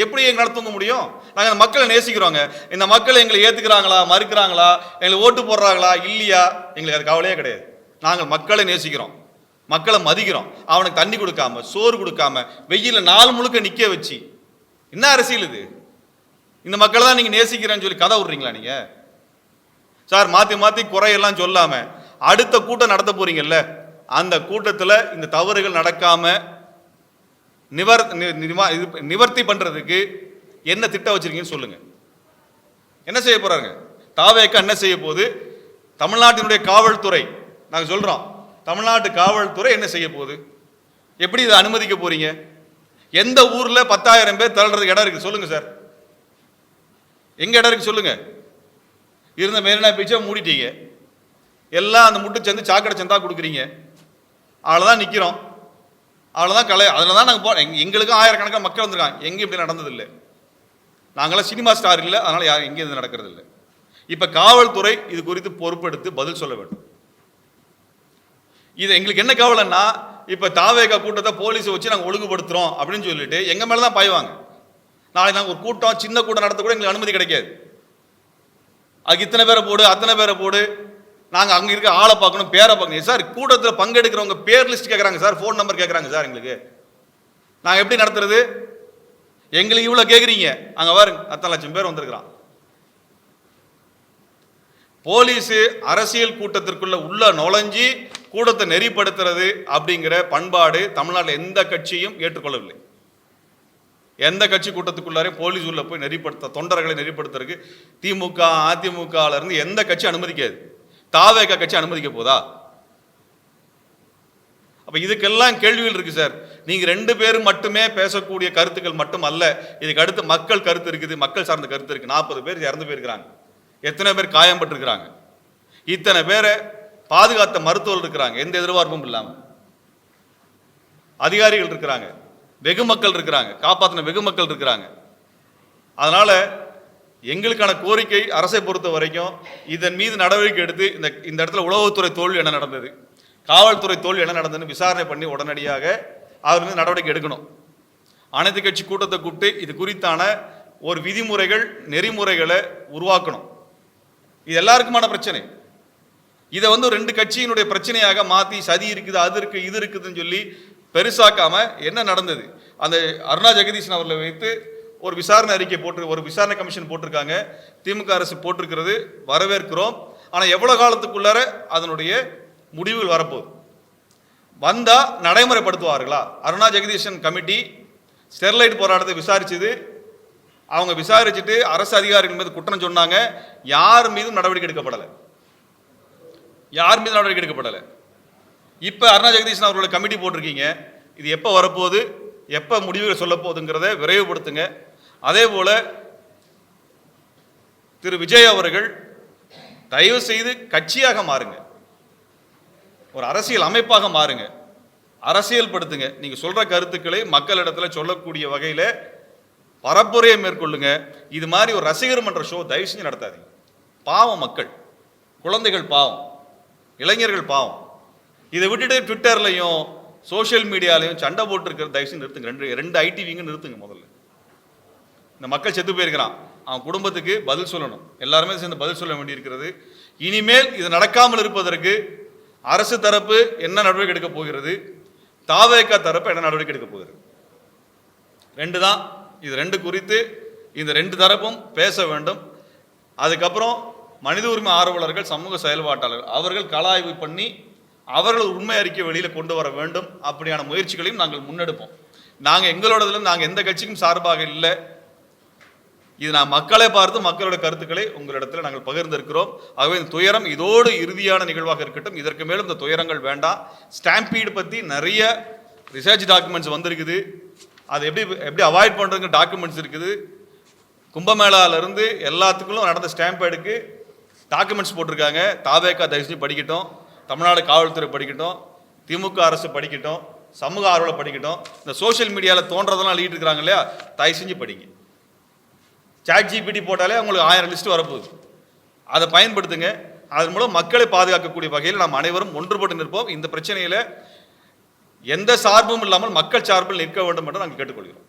எப்படி எங்க நடத்துங்க முடியும்? நாங்கள் அந்த மக்களை நேசிக்கிறோங்க. இந்த மக்கள் எங்களை ஏத்துக்கிறாங்களா, மறுக்கிறாங்களா, எங்களுக்கு ஓட்டு போடுறாங்களா இல்லையா, எங்களுக்கு அது கவலையே கிடையாது. நாங்கள் மக்களை நேசிக்கிறோம், மக்களை மதிக்கிறோம். அவனுக்கு தண்ணி கொடுக்காம, சோறு கொடுக்காம, வெயில நாள் முழுக்க நிக்க வச்சு, என்ன அரசியல் இது? இந்த மக்களை தான் நீங்க நேசிக்கிறேன்னு சொல்லி கதை விடுறீங்களா நீங்க? சார், மாத்தி மாத்தி குறையெல்லாம் சொல்லாம அடுத்த கூட்டம் நடத்த போறீங்கல்ல, அந்த கூட்டத்தில் இந்த தவறுகள் நடக்காம நிவர்த்தி பண்றதுக்கு என்ன திட்டம் வச்சிருக்கீங்கன்னு சொல்லுங்க. என்ன செய்ய போறாங்க? தாவேக்கா என்ன செய்ய போகுது? தமிழ்நாட்டினுடைய காவல்துறை, நாங்க சொல்றோம், தமிழ்நாட்டு காவல்துறை என்ன செய்ய போகுது? எப்படி இதை அனுமதிக்க போறீங்க? எந்த ஊர்ல 10,000 பேர் தள்ளுறதுக்கு இடம் இருக்கு சொல்லுங்க சார்? எங்க இடம் இருக்கு சொல்லுங்க? இருந்த மெரினா பீச்சை மூடிட்டீங்க, எல்லாம் அந்த முட்டு சேர்ந்து சாக்கடை சந்தா கொடுக்குறீங்க. அவ்வளோதான் நிற்கிறோம், அவ்வளோதான் கலை. அதில் தான் நாங்கள் எங்களுக்கும் ஆயிரக்கணக்கான மக்கள் வந்திருக்காங்க. எங்கேயும் இப்படி நடந்ததில்லை. நாங்களாம் சினிமா ஸ்டார் இல்லை, அதனால யாரும் எங்கேயும் இது நடக்கிறது இல்லை. இப்போ காவல்துறை இது குறித்து பொறுப்பெடுத்து பதில் சொல்ல வேண்டும். இது எங்களுக்கு என்ன கவலைன்னா, இப்ப தாவேகா கூட்டத்தை போலீஸ் வச்சு நாங்க ஒழுங்குபடுத்துறோம் அப்படின்னு சொல்லிட்டு எங்க மேலதான் பாய்வாங்க. நாளைக்கு நாங்க ஒரு கூட்டம், சின்ன கூட்டம் நடத்த கூட எங்களுக்கு அனுமதி கிடைக்காது. அதுக்கு இத்தனை பேரை போடு, அத்தனை பேரை போடு, நாங்க அங்க இருக்க ஆளை பார்க்கணும், பேரை பார்க்கணும். சார் கூட்டத்தில் பங்கெடுக்கிறவங்க பேர் லிஸ்ட் கேட்கறாங்க சார், ஃபோன் நம்பர் கேட்கறாங்க சார். எங்களுக்கு நாங்க எப்படி நடத்துறது? எங்களுக்கு இவ்வளவு கேட்குறீங்க, அங்க பாருங்க அத்தனை லட்சம் பேர் வந்திருக்கிறான். போலீஸ் அரசியல் கூட்டத்திற்குள்ள உள்ள நுழைஞ்சி கூட்டத்தை நெறிப்படுத்துறது அப்படிங்கிற பண்பாடு தமிழ்நாட்டில் எந்த கட்சியும் ஏற்றுக்கொள்ளவில்லை. எந்த கட்சி கூட்டத்துக்குள்ளாரே போலீஸ் உள்ள போய் நெறிப்படுத்த, தொண்டர்களை நெறிப்படுத்துறதுக்கு திமுக அதிமுகல இருந்து எந்த கட்சி அனுமதிக்காது. தாவேகா கட்சி அனுமதிக்க போதா? அப்ப இதுக்கெல்லாம் கேள்விகள் இருக்கு சார். நீங்க 2 பேரும் மட்டுமே பேசக்கூடிய கருத்துக்கள் மட்டும் அல்ல, இதுக்கு அடுத்து மக்கள் கருத்து இருக்குது, மக்கள் சார்ந்த கருத்து இருக்கு. 40 பேர் இறந்து போயிருக்கிறாங்க, எத்தனை பேர் காயம்பட்டிருக்கிறாங்க, இத்தனை பேரை பாதுகாத்த மருத்துவர்கள் இருக்கிறாங்க, எந்த எதிர்பார்ப்பும் இல்லாம அதிகாரிகள் இருக்கிறாங்க, வெகு மக்கள் இருக்கிறாங்க, காப்பாற்றின வெகு மக்கள் இருக்கிறாங்க. அதனால எங்களுக்கான கோரிக்கை அரசை பொறுத்த வரைக்கும் இதன் மீது நடவடிக்கை எடுத்து இந்த இடத்துல உளவுத்துறை தோல்வி என்ன நடந்தது, காவல்துறை தோல்வி என்ன நடந்ததுன்னு விசாரணை பண்ணி உடனடியாக அவர் மீது நடவடிக்கை எடுக்கணும். அனைத்து கட்சி கூட்டத்தை கூப்பிட்டு இது குறித்தான ஒரு விதிமுறைகள், நெறிமுறைகளை உருவாக்கணும். இது எல்லாருக்குமான பிரச்சனை. இதை 2 கட்சியினுடைய பிரச்சனையாக மாற்றி சதி இருக்குது, அது இருக்கு, இது இருக்குதுன்னு சொல்லி பெருசாக்காம என்ன நடந்தது? அந்த அருணா ஜெகதீசன் அவர்களை வைத்து ஒரு விசாரணை அறிக்கை ஒரு விசாரணை கமிஷன் போட்டிருக்காங்க. திமுக அரசு போட்டிருக்கிறது, வரவேற்கிறோம். ஆனால் எவ்வளவு காலத்துக்குள்ளார அதனுடைய முடிவுகள் வரப்போகுது? வந்தா நடைமுறைப்படுத்துவார்களா? அருணா ஜெகதீசன் கமிட்டி ஸ்டெர்லைட் போராட்டத்தை விசாரிச்சது, அவங்க விசாரிச்சுட்டு அரசு அதிகாரிகள் மீது குற்றம் சொன்னாங்க. யார் மீதும் நடவடிக்கை எடுக்கப்படலை, யார் மீது நடவடிக்கை எடுக்கப்படலை. இப்போ அருணா ஜெகதீசன் அவர்களோட கமிட்டி போட்டிருக்கீங்க, இது எப்போ வரப்போகுது, எப்போ முடிவுகள் சொல்ல போகுதுங்கிறத விரைவுபடுத்துங்க. அதே போல திரு விஜய் அவர்கள் தயவு செய்து கட்சியாக மாறுங்க, ஒரு அரசியல் அமைப்பாக மாறுங்க, அரசியல் படுத்துங்க. நீங்க சொல்ற கருத்துக்களை மக்களிடத்தில் சொல்லக்கூடிய வகையில் பரப்புரையை மேற்கொள்ளுங்க. இது மாதிரி ஒரு ரசிகர் மன்ற ஷோ தயவு செஞ்சு நடத்தாதீங்க. பாவம் மக்கள், குழந்தைகள் பாவம், இளைஞர்கள் பாவம். இதை விட்டுட்டு ட்விட்டர்லையும் சோசியல் மீடியாலையும் சண்டை போட்டு இருக்கிற தயவு செஞ்சு நிறுத்துங்க. ரெண்டு ஐடிவிங்க நிறுத்துங்க. முதல்ல இந்த மக்கள் செத்து போயிருக்கிறான், அவன் குடும்பத்துக்கு பதில் சொல்லணும், எல்லாருமே சேர்ந்து பதில் சொல்ல வேண்டியிருக்கிறது. இனிமேல் இது நடக்காமல் இருப்பதற்கு அரசு தரப்பு என்ன நடவடிக்கை எடுக்க போகிறது, தாவேகா தரப்பு என்ன நடவடிக்கை எடுக்க போகிறது? 2 தான். இது 2 குறித்து இந்த 2 தரப்பும் பேச வேண்டும். அதுக்கப்புறம் மனித உரிமை ஆர்வலர்கள், சமூக செயல்பாட்டாளர்கள் அவர்கள் கள ஆய்வு பண்ணி அவர்கள் உண்மை அறிக்கை வெளியில் கொண்டு வர வேண்டும். அப்படியான முயற்சிகளையும் நாங்கள் முன்னெடுப்போம். நாங்கள் எங்களோடதுல நாங்கள் எந்த கட்சிக்கும் சார்பாக இல்லை. இது நான் மக்களை பார்த்து மக்களோட கருத்துக்களை உங்களிடத்தில் நாங்கள் பகிர்ந்திருக்கிறோம். ஆகவே இந்த துயரம் இதோடு இறுதியான நிகழ்வாக இருக்கட்டும். இதற்கு மேலும் இந்த துயரங்கள் வேண்டாம். ஸ்டாம்பீடு பற்றி நிறைய ரிசர்ச் டாக்குமெண்ட்ஸ் வந்திருக்குது. அதை எப்படி அவாய்ட் பண்ணுறதுக்கு டாக்குமெண்ட்ஸ் இருக்குது. கும்பமேளாவிலிருந்து எல்லாத்துக்குள்ளும் நடந்த ஸ்டாம்பேடுக்கு டாக்குமெண்ட்ஸ் போட்டிருக்காங்க. தாவேகா தயவு செஞ்சு படிக்கட்டும், தமிழ்நாடு காவல்துறை படிக்கட்டும், திமுக அரசு படிக்கட்டும், சமூக ஆர்வலர் படிக்கட்டும். இந்த சோசியல் மீடியாவில் தோன்றதெல்லாம் எழுதிட்டு இருக்கிறாங்க இல்லையா, தயவு செஞ்சு படிங்க. ChatGPT போட்டாலே உங்களுக்கு 1000 லிஸ்ட் வரப்போகுது. அதை பயன்படுத்துங்க. அதன் மூலம் மக்களை பாதுகாக்கக்கூடிய வகையில் நாம் அனைவரும் ஒன்றுபட்டு நிற்போம். இந்த பிரச்சனையில் எந்த சார்பும் இல்லாமல் மக்கள் சார்பில் நிற்க வேண்டும் என்று நாங்கள் கேட்டுக்கொள்கிறோம்.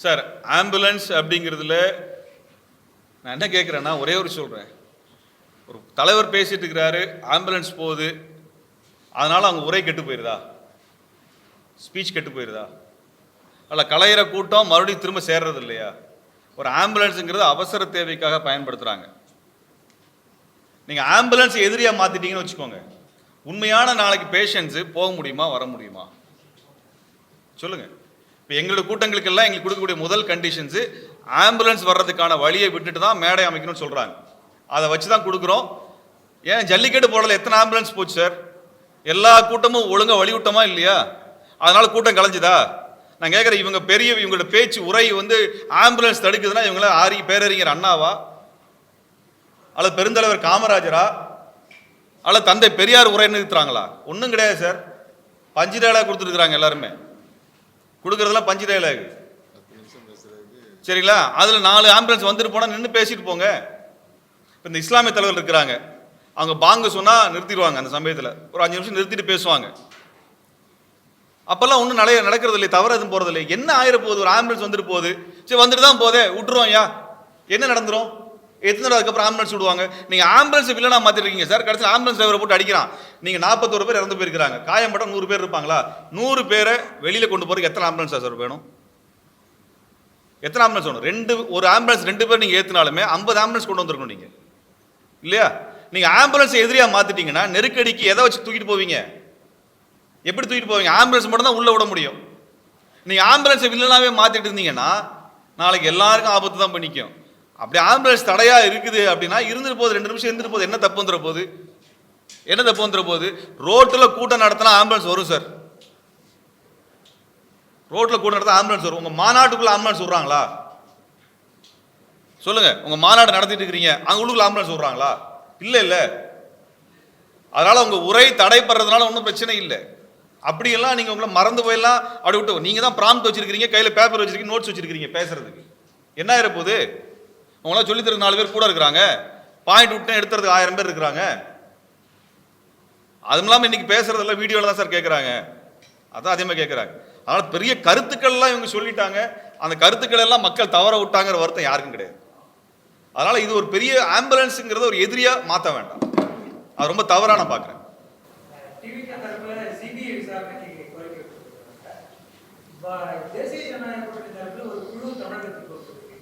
சார், ஆம்புலன்ஸ் அப்படிங்கிறதுல நான் என்ன கேட்குறேன்னா, ஒரே ஒரு சொல்கிறேன். ஒரு தலைவர் பேசிட்டு இருக்கிறாரு, ஆம்புலன்ஸ் போகுது, அதனால் அவங்க உரை கெட்டு போயிருதா, ஸ்பீச் கெட்டு போயிருதா? அல்ல கலையிற கூட்டம் மறுபடியும் திரும்ப சேர்றது இல்லையா? ஒரு ஆம்புலன்ஸுங்கிறது அவசர தேவைக்காக பயன்படுத்துகிறாங்க. நீங்கள் ஆம்புலன்ஸ் எதிரியாக மாற்றிட்டீங்கன்னு வச்சுக்கோங்க, உண்மையான நாளைக்கு பேஷண்ட்ஸு போக முடியுமா, வர முடியுமா? சொல்லுங்கள். இப்போ எங்களோட கூட்டங்களுக்கெல்லாம் எங்களுக்கு கொடுக்கக்கூடிய முதல் கண்டிஷன்ஸு ஆம்புலன்ஸ் வர்றதுக்கான வழியை விட்டுட்டு தான் மேடை அமைக்கணும்னு சொல்கிறாங்க. அதை வச்சு தான் கொடுக்குறோம். ஏன் ஜல்லிக்கட்டு போடல எத்தனை ஆம்புலன்ஸ் போச்சு சார்? எல்லா கூட்டமும் ஒழுங்காக வழிவிட்டோமா இல்லையா? அதனால் கூட்டம் கலைஞ்சுதா? நான் கேட்குறேன், இவங்களோட பேச்சு உரை ஆம்புலன்ஸ் தடுக்குதுன்னா இவங்கள பேரறிஞர் அண்ணாவா, அல்லது பெருந்தலைவர் காமராஜரா, அல்லது தந்தை பெரியார் உரை நிறுத்துறாங்களா? ஒன்றும் கிடையாது சார். பஞ்சு டேலாக கொடுத்துருக்குறாங்க எல்லாருமே. கொடுக்கறதெல்லாம் பஞ்சு டயலாக். சரிங்களா? அதுல 4 ஆம்புலன்ஸ் வந்துட்டு போனா நின்று பேசிட்டு போங்க. இப்போ இந்த இஸ்லாமிய தலைவர் இருக்கிறாங்க, அவங்க பாங்கு சொன்னா நிறுத்திடுவாங்க. அந்த சமயத்தில் ஒரு 5 நிமிஷம் நிறுத்திட்டு பேசுவாங்க. அப்பெல்லாம் ஒன்றும் நடக்கிறது இல்லை, தவறு எதுவும் போறது இல்லை. என்ன ஆயிர போகுது? ஒரு ஆம்புலன்ஸ் வந்துட்டு போகுது, சரி வந்துட்டு தான் போதே விட்டுருவோம். ஐயா என்ன நடந்துரும்? எத்தனை அதுக்கப்புறம் ஆம்புலன்ஸ் விடுவாங்க? நீங்க ஆம்புலன்ஸ் வில்லனா மாத்திருக்கீங்க சார். கடைசியில் ஆம்புலன்ஸ் டிரைவரை போட்டு அடிக்கிறான். நீங்க 41 பேர் இறந்து போயிருக்காங்க, காயம்பட்ட 100 பேர் இருப்பாங்களா? 100 பேரை வெளியில கொண்டு போறதுக்கு எத்தனை ஆம்புலன்ஸ் சார் வேணும்? எத்தனை ஆம்புலன்ஸ் வேணும்? ஒரு ஆம்புலன்ஸ் 2 பேர் நீங்க ஏத்தினாலுமே 50 ஆம்புலன்ஸ் கொண்டு வந்திருக்கணும் நீங்க, இல்லையா? நீங்க ஆம்புலன்ஸ் எதிரியா மாத்திட்டீங்கன்னா நெருக்கடிக்கு எதை வச்சு தூக்கிட்டு போவீங்க? எப்படி தூக்கிட்டு போவீங்க? ஆம்புலன்ஸ் மட்டும் தான் உள்ள விட முடியும். நீங்க ஆம்புலன்ஸ் வில்லனாவே மாத்திட்டு இருந்தீங்கன்னா நாளைக்கு எல்லாருக்கும் ஆபத்து தான் பண்ணிக்கும். அப்படி ஆம்புலன்ஸ் தடையா இருக்குது அப்படின்னா இருந்துட்டு போகுது, 2 நிமிஷம் இருந்துட்டு போகுது, என்ன தப்பு வந்துட போகுது? என்ன தப்பு வந்துட போகுது? ரோட்ல கூட்டம் நடத்தினா ஆம்புலன்ஸ் வரும் சார். ரோட்ல கூட்டம் நடத்தினா ஆம்புலன்ஸ் வரும். உங்க மாநாட்டுக்குள்ள ஆம்புலன்ஸ் விடுறாங்களா? சொல்லுங்க. உங்க மாநாடு நடத்திட்டு இருக்கிறீங்க, அங்க உள்ளுக்குள்ள ஆம்புலன்ஸ் விடுறாங்களா? இல்ல இல்ல. அதனால உங்க உரை தடைப்படுறதுனால ஒன்றும் பிரச்சனை இல்லை. அப்படியெல்லாம் நீங்க உங்களை மறந்து போயெல்லாம் அப்படி விட்டு, நீங்க தான் ப்ராம்ப்ட் வச்சிருக்கீங்க, கையில பேப்பர் வச்சிருக்கீங்க, நோட்ஸ் வச்சிருக்கீங்க பேசுறதுக்கு. என்ன ஆயிர போகுது? உங்களாம் சொல்லி தர 4 பேர் கூட இருக்கிறாங்க, பாயிண்ட் விட்டு எடுத்துறதுக்கு 1000 பேர் இருக்கிறாங்க. அதுவும் இல்லாமல் இன்னைக்கு பேசுறதெல்லாம் வீடியோல தான் சார் கேட்குறாங்க, அதான் அதே மாதிரி கேட்குறாங்க. அதனால பெரிய கருத்துக்கள்லாம் இவங்க சொல்லிட்டாங்க, அந்த கருத்துக்கள் எல்லாம் மக்கள் தவற விட்டாங்கிற வருத்தம் யாருக்கும் கிடையாது. அதனால இது ஒரு பெரிய ஆம்புலன்ஸுங்கிறத ஒரு எதிரியா மாற்ற வேண்டாம், அது ரொம்ப தவறான பார்க்குறேன். தேசிய ஜனநாயக கூட்டணி தரப்பில் ஒரு குழு தமிழகத்துக்கு வந்திருக்கு.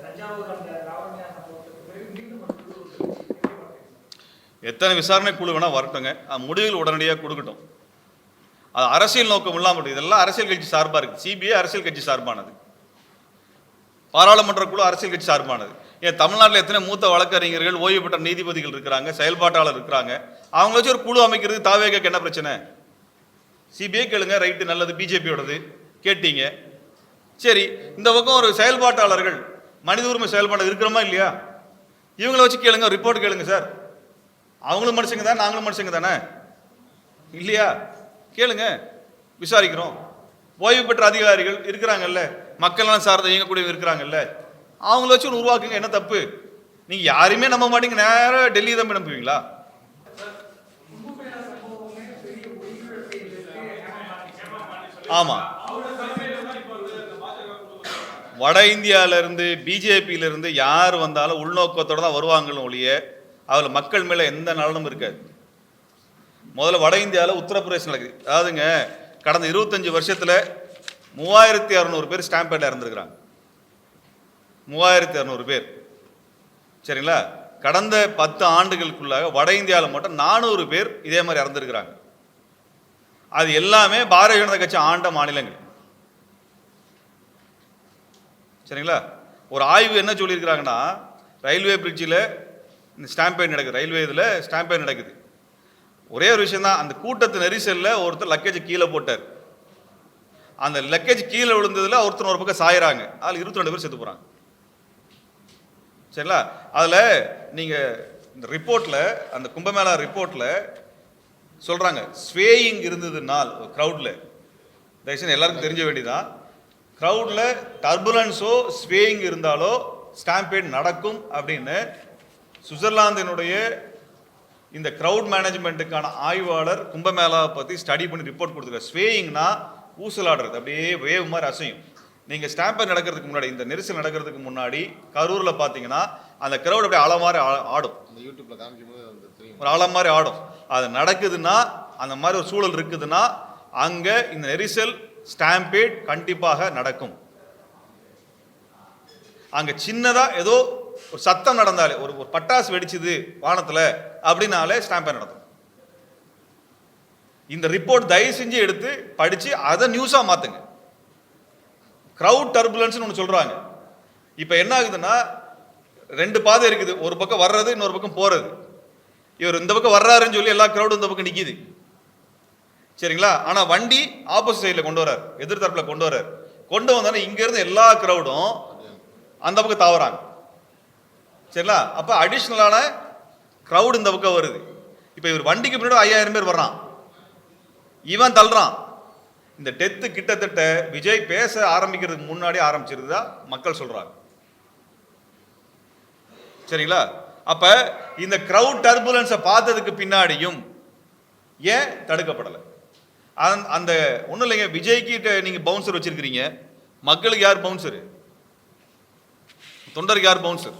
தஞ்சாவூர் அந்த லாவண்யா சம்பவத்துக்கு பிறகு மீண்டும் ஒரு குழு. எத்தனை விசாரணை குழு வேணா வரட்டுங்க, முடிவுகள் உடனடியாக கொடுக்கட்டும். அது அரசியல் நோக்கம் இல்லாமல், இதெல்லாம் அரசியல் கட்சி சார்பாக இருக்குது. சிபிஐ அரசியல் கட்சி சார்பானது, பாராளுமன்ற குழு அரசியல் கட்சி சார்பானது. ஏன் தமிழ்நாட்டில் எத்தனை மூத்த வழக்கறிஞர்கள், ஓய்வு பெற்ற நீதிபதிகள் இருக்கிறாங்க, செயல்பாட்டாளர் இருக்கிறாங்க. அவங்கள வச்சு ஒரு குழு அமைக்கிறது தாவேக்கு என்ன பிரச்சனை? சிபிஐ கேளுங்க, ரைட்டு, நல்லது. பிஜேபியோடது கேட்டீங்க, சரி. இந்த பக்கம் ஒரு செயல்பாட்டாளர்கள், மனித உரிமை செயல்பாடு இருக்கிறோமா இல்லையா? இவங்கள வச்சு கேளுங்க, ரிப்போர்ட் கேளுங்க சார். அவங்களும் மனுஷங்க தானே, நாங்களும் மனுஷங்க தானே, இல்லையா? கேளுங்க, விசாரிக்கிறோம். ஓய்வு பெற்ற அதிகாரிகள் இருக்கிறாங்கல்ல, மக்கள்லாம் சார்ந்த இயங்கக்கூடிய இருக்கிறாங்கல்ல, அவங்கள வச்சு உருவாக்குங்க, என்ன தப்பு? நீங்க யாரையுமே நம்ப மாட்டீங்க, நேரம் டெல்லி தான் நம்புவீங்களா? ஆமா, வட இந்தியால இருந்து பிஜேபியில இருந்து யார் வந்தாலும் உள்நோக்கத்தோட தான் வருவாங்களும் ஒழிய அதுல மக்கள் மேல எந்த நலனும் இருக்காது. முதல்ல வட இந்தியாவில் உத்தரப்பிரதேசம் நடக்குது. அதாவதுங்க, கடந்த 25 வருஷத்துல 3600 பேர் ஸ்டாம்ப் பேட்ல இறந்துருக்கிறாங்க. 3600 பேர். சரிங்களா? கடந்த 10 ஆண்டுகளுக்குள்ளாக வட இந்தியாவில் மட்டும் 400 பேர் இதே மாதிரி இறந்துருக்கிறாங்க. அது எல்லாமே பாரதிய ஜனதா கட்சி ஆண்ட மாநிலங்கள். சரிங்களா? ஒரு ஆய்வு என்ன சொல்லியிருக்கிறாங்கன்னா, ரயில்வே பிரிட்ஜில் இந்த ஸ்டாம்பேட் நடக்குது, ரயில்வே இதில் ஸ்டாம்பேட் நடக்குது. ஒரே ஒரு விஷயம் தான், அந்த கூட்டத்து நெரிசலில் ஒருத்தர் லக்கேஜ் கீழே போட்டார். அந்த லக்கேஜ் கீழே விழுந்ததில் ஒருத்தர் ஒரு பக்கம் சாயிறாங்க, அதில் 22 பேர் செத்து போகிறாங்க. சரிங்களா? அதில் நீங்கள் இந்த ரிப்போர்ட்டில், அந்த கும்பமேளா ரிப்போர்ட்டில் சொல்கிறாங்க, ஸ்வேயிங் இருந்ததுனால் க்ரௌடில், தயவுசெய்து எல்லாருக்கும் தெரிஞ்ச வேண்டியதான், க்ரௌடில் டர்புலன்ஸோ ஸ்வேயிங் இருந்தாலோ ஸ்டாம்பேட் நடக்கும் அப்படின்னு சுவிட்சர்லாந்தினுடைய இந்த க்ரௌட் மேனேஜ்மெண்ட்டுக்கான ஆய்வாளர் கும்பமேளாவை பற்றி ஸ்டடி பண்ணி ரிப்போர்ட் கொடுத்துருக்காரு. ஸ்வேயிங்னா ஊசலாடுறது, அப்படியே வேவ் மாதிரி அசையும். நீங்கள் ஸ்டாம்பேட் நடக்கிறதுக்கு முன்னாடி, இந்த நெரிசல் நடக்கிறதுக்கு முன்னாடி கரூரில் பார்த்தீங்கன்னா அந்த க்ரௌட் அப்படியே அலை மாதிரி ஆடும், ஒரு அலை மாதிரி ஆடும். அது நடக்குதுன்னா, அந்த மாதிரி ஒரு சூழல் இருக்குதுன்னா, அங்கே இந்த நெரிசல் ஸ்டாம்பேட் கண்டிப்பாக நடக்கும். அங்கே சின்னதாக ஏதோ ஒரு சத்தம் நடந்தாலே, ஒரு பட்டாசு வெடிச்சுது வானத்தில் அப்படின்னாலே ஸ்டாம்பேட் நடக்கும். இந்த ரிப்போர்ட் தயவு செஞ்சு எடுத்து படித்து அதை நியூஸாக மாற்றுங்க. க்ரௌட் டர்புலன்ஸ்னு ஒன்று சொல்கிறாங்க. இப்போ என்ன ஆகுதுன்னா, 2 பாதை இருக்குது, ஒரு பக்கம் வர்றது, இன்னொரு பக்கம் போகிறது. இவர் இந்த பக்கம் வர்றாருன்னு சொல்லி எல்லா க்ரௌடும் இந்த பக்கம் நிற்கிது. சரிங்களா? ஆனால் வண்டி ஆப்போசிட் சைடில் கொண்டு வர்றார், எதிர்த்தரப்பில் கொண்டு வர்றார். கொண்டு வந்தோன்னா இங்கேருந்து எல்லா க்ரௌடும் அந்த பக்கம் தாவறாங்க. சரிங்களா? அப்போ அடிஷ்னலான க்ரௌடு இந்த பக்கம் வருது. இப்போ இவர் வண்டிக்கு பின்னாடி 5000 பேர் வர்றான், இவன் தள்ளுறான். இந்த டெத்து கிட்டத்தட்ட விஜய் பேச ஆரம்பிக்கிறதுக்கு முன்னாடி ஆரம்பிச்சிருந்தா மக்கள் சொல்றாங்க. சரிங்களா? அப்ப இந்த கிரவுட் டர்புலன்ஸை பார்த்ததுக்கு பின்னாடியும் ஏன் தடுக்கப்படலை? அந்த ஒன்றும் இல்லைங்க, விஜய்கிட்ட நீங்க பவுன்சர் வச்சிருக்கிறீங்க, மக்களுக்கு யார் பவுன்சர்? தொண்டருக்கு யார் பவுன்சர்?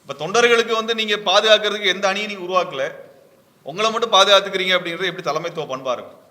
இப்ப தொண்டர்களுக்கு நீங்க பாதுகாக்கிறதுக்கு எந்த அணியை நீங்க உருவாக்கல, உங்களை மட்டும் பாதுகாத்துக்கிறீங்க அப்படிங்கிறது எப்படி தலைமைத்துவ பண்பா இருக்கும்?